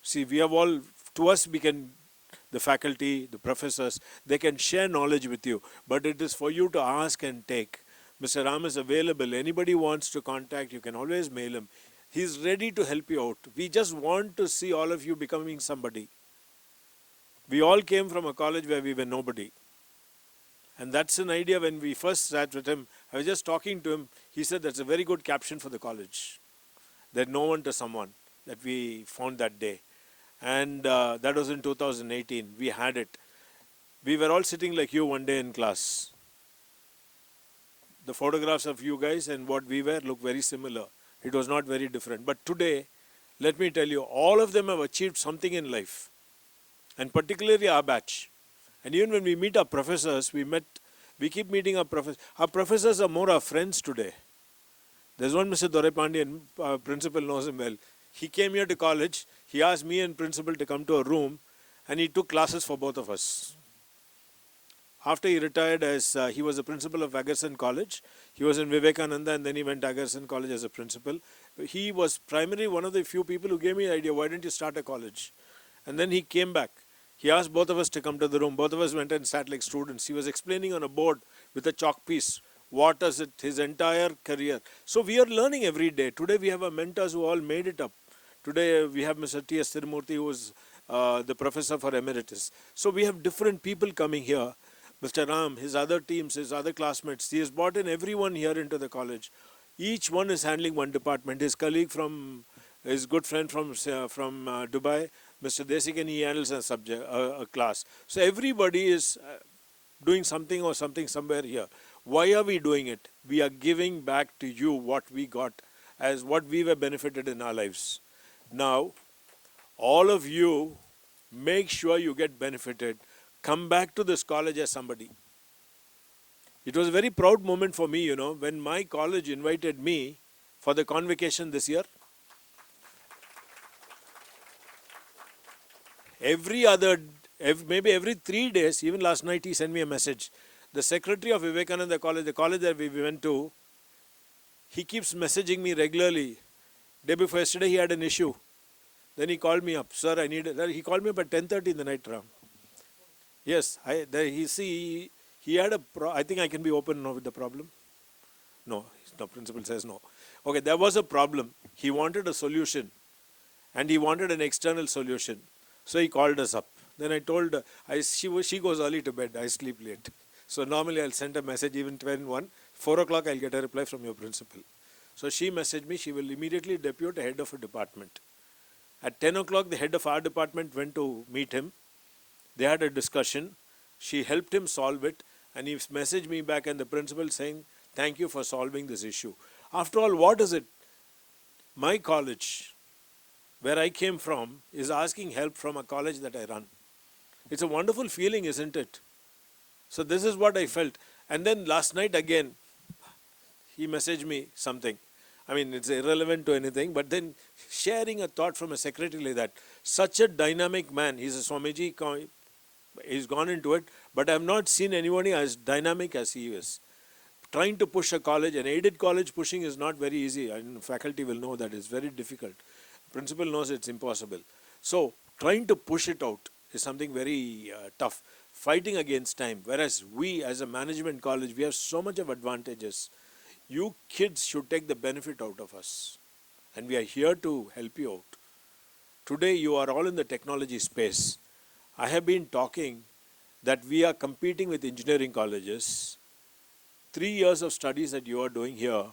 See, we have all, to us, we can, the faculty, the professors, they can share knowledge with you, but it is for you to ask and take. Mr. Ram is available. Anybody wants to contact, you can always mail him. He's ready to help you out. We just want to see all of you becoming somebody. We all came from a college where we were nobody. And that's an idea. When we first sat with him, I was just talking to him. He said that's a very good caption for the college. That no one to someone that we found that day. And that was in 2018. We had it. We were all sitting like you one day in class. The photographs of you guys and what we were look very similar. It was not very different. But today, let me tell you, all of them have achieved something in life. And particularly our batch. And even when we meet our professors, we keep meeting our professors. Our professors are more our friends today. There's one Mr. Dorepandian, our principal knows him well. He came here to college. He asked me and principal to come to a room, and he took classes for both of us. After he retired, as he was the principal of Agarsen College, he was in Vivekananda, and then he went to Agarsen College as a principal. He was primarily one of the few people who gave me the idea, why didn't you start a college? And then he came back. He asked both of us to come to the room. Both of us went and sat like students. He was explaining on a board with a chalk piece what is it, his entire career. So we are learning every day. Today we have our mentors who all made it up. Today we have Mr. T.S. Tirumurthy, who is the professor for emeritus. So we have different people coming here. Mr. Ram, his other teams, his other classmates, he has brought in everyone here into the college. Each one is handling one department. His colleague his good friend from Dubai, Mr. Desikan, he handles a class. So everybody is doing something or something somewhere here. Why are we doing it? We are giving back to you what we got as what we were benefited in our lives. Now, all of you, make sure you get benefited. Come back to this college as somebody. It was a very proud moment for me, when my college invited me for the convocation this year. Maybe every 3 days, even last night he sent me a message. The secretary of Vivekananda College, the college that we went to, he keeps messaging me regularly. Day before yesterday, he had an issue. Then he called me up. Sir, he called me up at 10:30 in the night, Ram. Yes, he had I think I can be open now with the problem. No, principal says no. Okay, there was a problem. He wanted a solution. And he wanted an external solution. So he called us up. Then I told her, she goes early to bed, I sleep late. So normally I'll send a message even 4 o'clock I'll get a reply from your principal. So she messaged me, she will immediately depute a head of a department. At 10 o'clock, the head of our department went to meet him. They had a discussion. She helped him solve it. And he messaged me back and the principal saying, thank you for solving this issue. After all, what is it? My college, where I came from, is asking help from a college that I run. It's a wonderful feeling, isn't it? So this is what I felt. And then last night again, he messaged me something. I mean, it's irrelevant to anything, but then sharing a thought from a secretary like that, such a dynamic man, he's a Swamiji, he's gone into it, but I have not seen anybody as dynamic as he is. Trying to push a college, an aided college pushing is not very easy, and faculty will know that it's very difficult. Principal knows it's impossible. So, trying to push it out is something very tough. Fighting against time. Whereas we, as a management college, we have so much of advantages. You kids should take the benefit out of us. And we are here to help you out. Today, you are all in the technology space. I have been talking that we are competing with engineering colleges. 3 years of studies that you are doing here,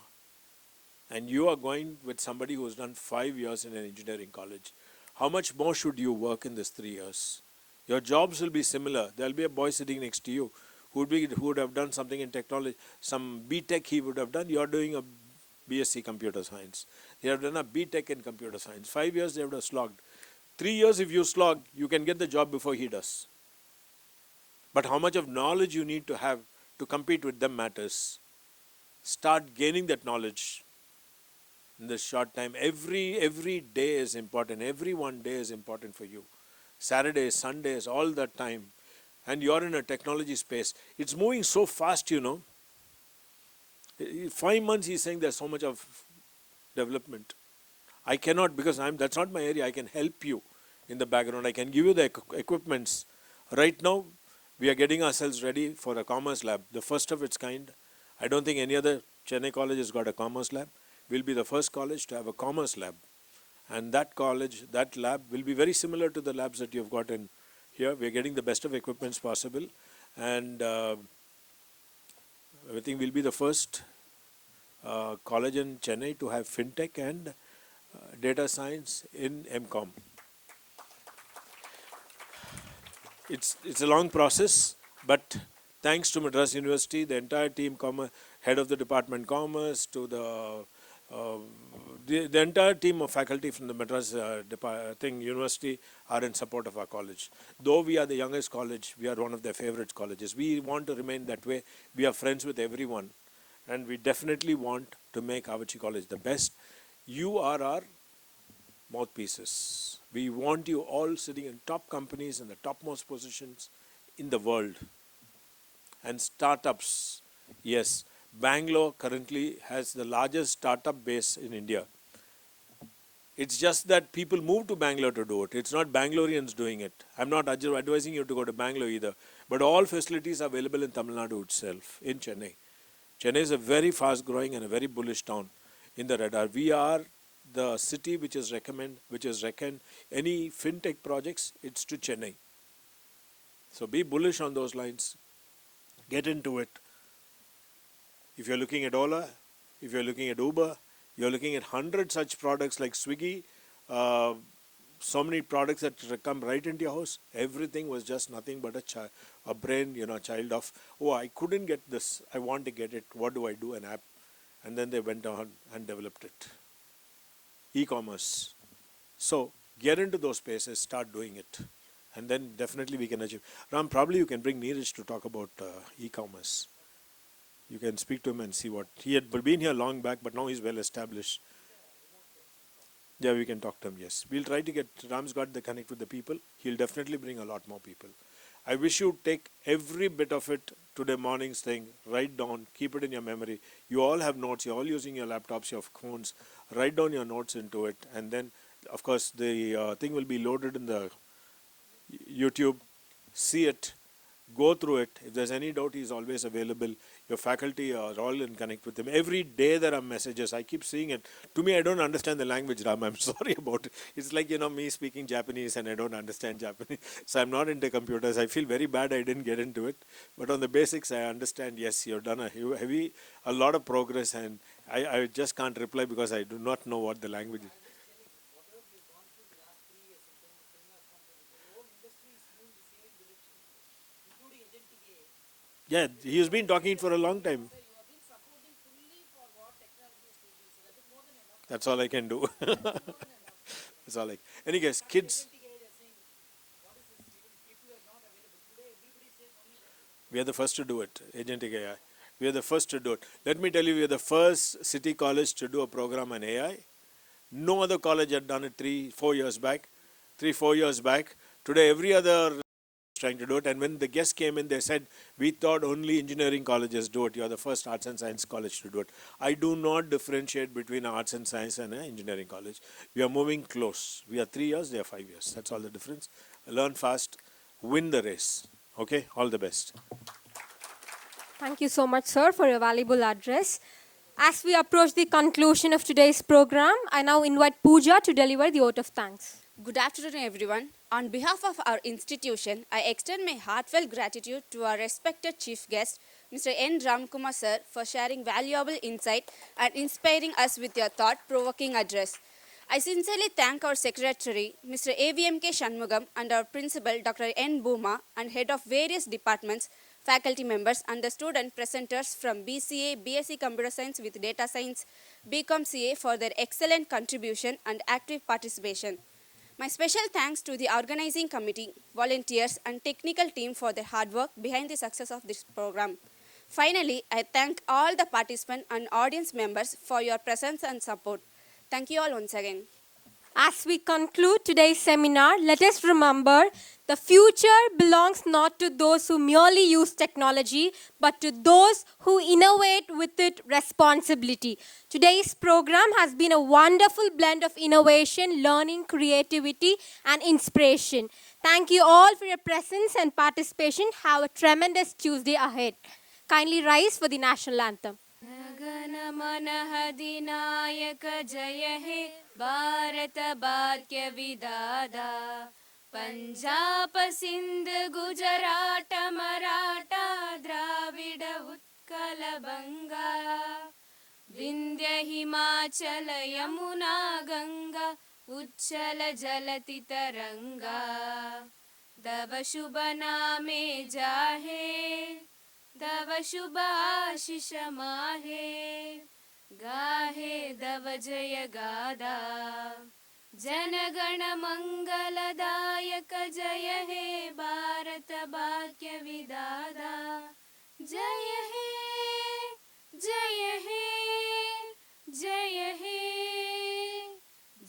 and you are going with somebody who has done 5 years in an engineering college. How much more should you work in this 3 years? Your jobs will be similar. There will be a boy sitting next to you who would have done something in technology, some B.Tech he would have done. You are doing a BSc computer science. They have done a B.Tech in computer science. 5 years they would have slogged. 3 years if you slog, you can get the job before he does. But how much of knowledge you need to have to compete with them matters. Start gaining that knowledge in this short time. Every day is important. Every one day is important for you. Saturdays, Sundays, all that time. And you're in a technology space. It's moving so fast, you know. 5 months he's saying there's so much of development. I cannot, because that's not my area. I can help you in the background. I can give you the equipments. Right now, we are getting ourselves ready for a commerce lab, the first of its kind. I don't think any other Chennai college has got a commerce lab. We'll be the first college to have a commerce lab. And that college, that lab will be very similar to the labs that you've got in here. We're getting the best of equipments possible. And I think we'll be the first college in Chennai to have fintech and data science in MCOM. It's a long process, but thanks to Madras University, the entire team, head of the department commerce, to the entire team of faculty from the Madras University are in support of our college. Though we are the youngest college, we are one of their favorite colleges. We want to remain that way. We are friends with everyone, and we definitely want to make Avichi College the best. You are our mouthpieces. We want you all sitting in top companies in the topmost positions in the world. And startups, yes, Bangalore currently has the largest startup base in India. It's just that people move to Bangalore to do it. It's not Bangaloreans doing it. I'm not advising you to go to Bangalore either. But all facilities are available in Tamil Nadu itself, in Chennai. Chennai is a very fast growing and a very bullish town in the radar. We are the city which is reckoned any fintech projects, it's to Chennai. So be bullish on those lines. Get into it. If you're looking at Ola, if you're looking at Uber, you're looking at 100 such products like Swiggy, so many products that come right into your house. Everything was just nothing but a brain, child of, oh, I couldn't get this. I want to get it. What do I do? An app. And then they went on and developed it. E-commerce. So get into those spaces, start doing it. And then definitely we can achieve. Ram, probably you can bring Neeraj to talk about e-commerce. You can speak to him and see what. He had been here long back, but now he's well established. Yeah, we can talk to him, yes. We'll try to get, Ram's got the connect with the people. He'll definitely bring a lot more people. I wish you take every bit of it today morning's thing, write down, keep it in your memory. You all have notes, you're all using your laptops, your phones. Write down your notes into it, and then, of course, the thing will be loaded in the YouTube. See it, go through it. If there's any doubt, he's always available. Your faculty are all in connect with him. Every day there are messages. I keep seeing it. To me, I don't understand the language, Ram. I'm sorry about it. It's like, me speaking Japanese and I don't understand Japanese. So I'm not into computers. I feel very bad I didn't get into it. But on the basics, I understand, yes, you've done a lot of progress, and I just can't reply because I do not know what the language is. Yeah, he has been talking for a long time. That's all I can do. That's all Anyways, kids. We are the first to do it, Agentic AI. We are the first to do it. Let me tell you, we are the first city college to do a program on AI. No other college had done it 3-4 years back. Today, every other trying to do it. And when the guests came in, they said, we thought only engineering colleges do it. You are the first arts and science college to do it. I do not differentiate between arts and science and an engineering college. We are moving close. We are 3 years, they are 5 years. That's all the difference. Learn fast, win the race. Okay, all the best. Thank you so much, sir, for your valuable address. As we approach the conclusion of today's program, I now invite Pooja to deliver the vote of thanks. Good afternoon, everyone. On behalf of our institution, I extend my heartfelt gratitude to our respected chief guest, Mr. N. Ramkumar sir, for sharing valuable insight and inspiring us with your thought-provoking address. I sincerely thank our secretary, Mr. AVMK Shanmugam, and our principal, Dr. N. Booma, and head of various departments, faculty members, and the student presenters from BCA, BSc Computer Science with Data Science, BCom CA for their excellent contribution and active participation. My special thanks to the organizing committee, volunteers, and technical team for their hard work behind the success of this program. Finally, I thank all the participants and audience members for your presence and support. Thank you all once again. As we conclude today's seminar, let us remember the future belongs not to those who merely use technology, but to those who innovate with it responsibility. Today's program has been a wonderful blend of innovation, learning, creativity, and inspiration. Thank you all for your presence and participation. Have a tremendous Tuesday ahead. Kindly rise for the national anthem. गण अधिनायक जय हे भारत भाग्य विधाता पंजाब सिंध गुजरात मराठा द्राविड उत्कल बंगा विंध्य हिमाचल यमुना गंगा उच्चल जलति तरंगा तव शुभ नामे जाहे तव शुभ आशीष माहे गाहे तव जय गादा जनगण मंगलदायक जय हे भारत भाग्य विधाता जय हे जय हे जय हे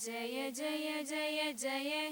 जय जय जय जय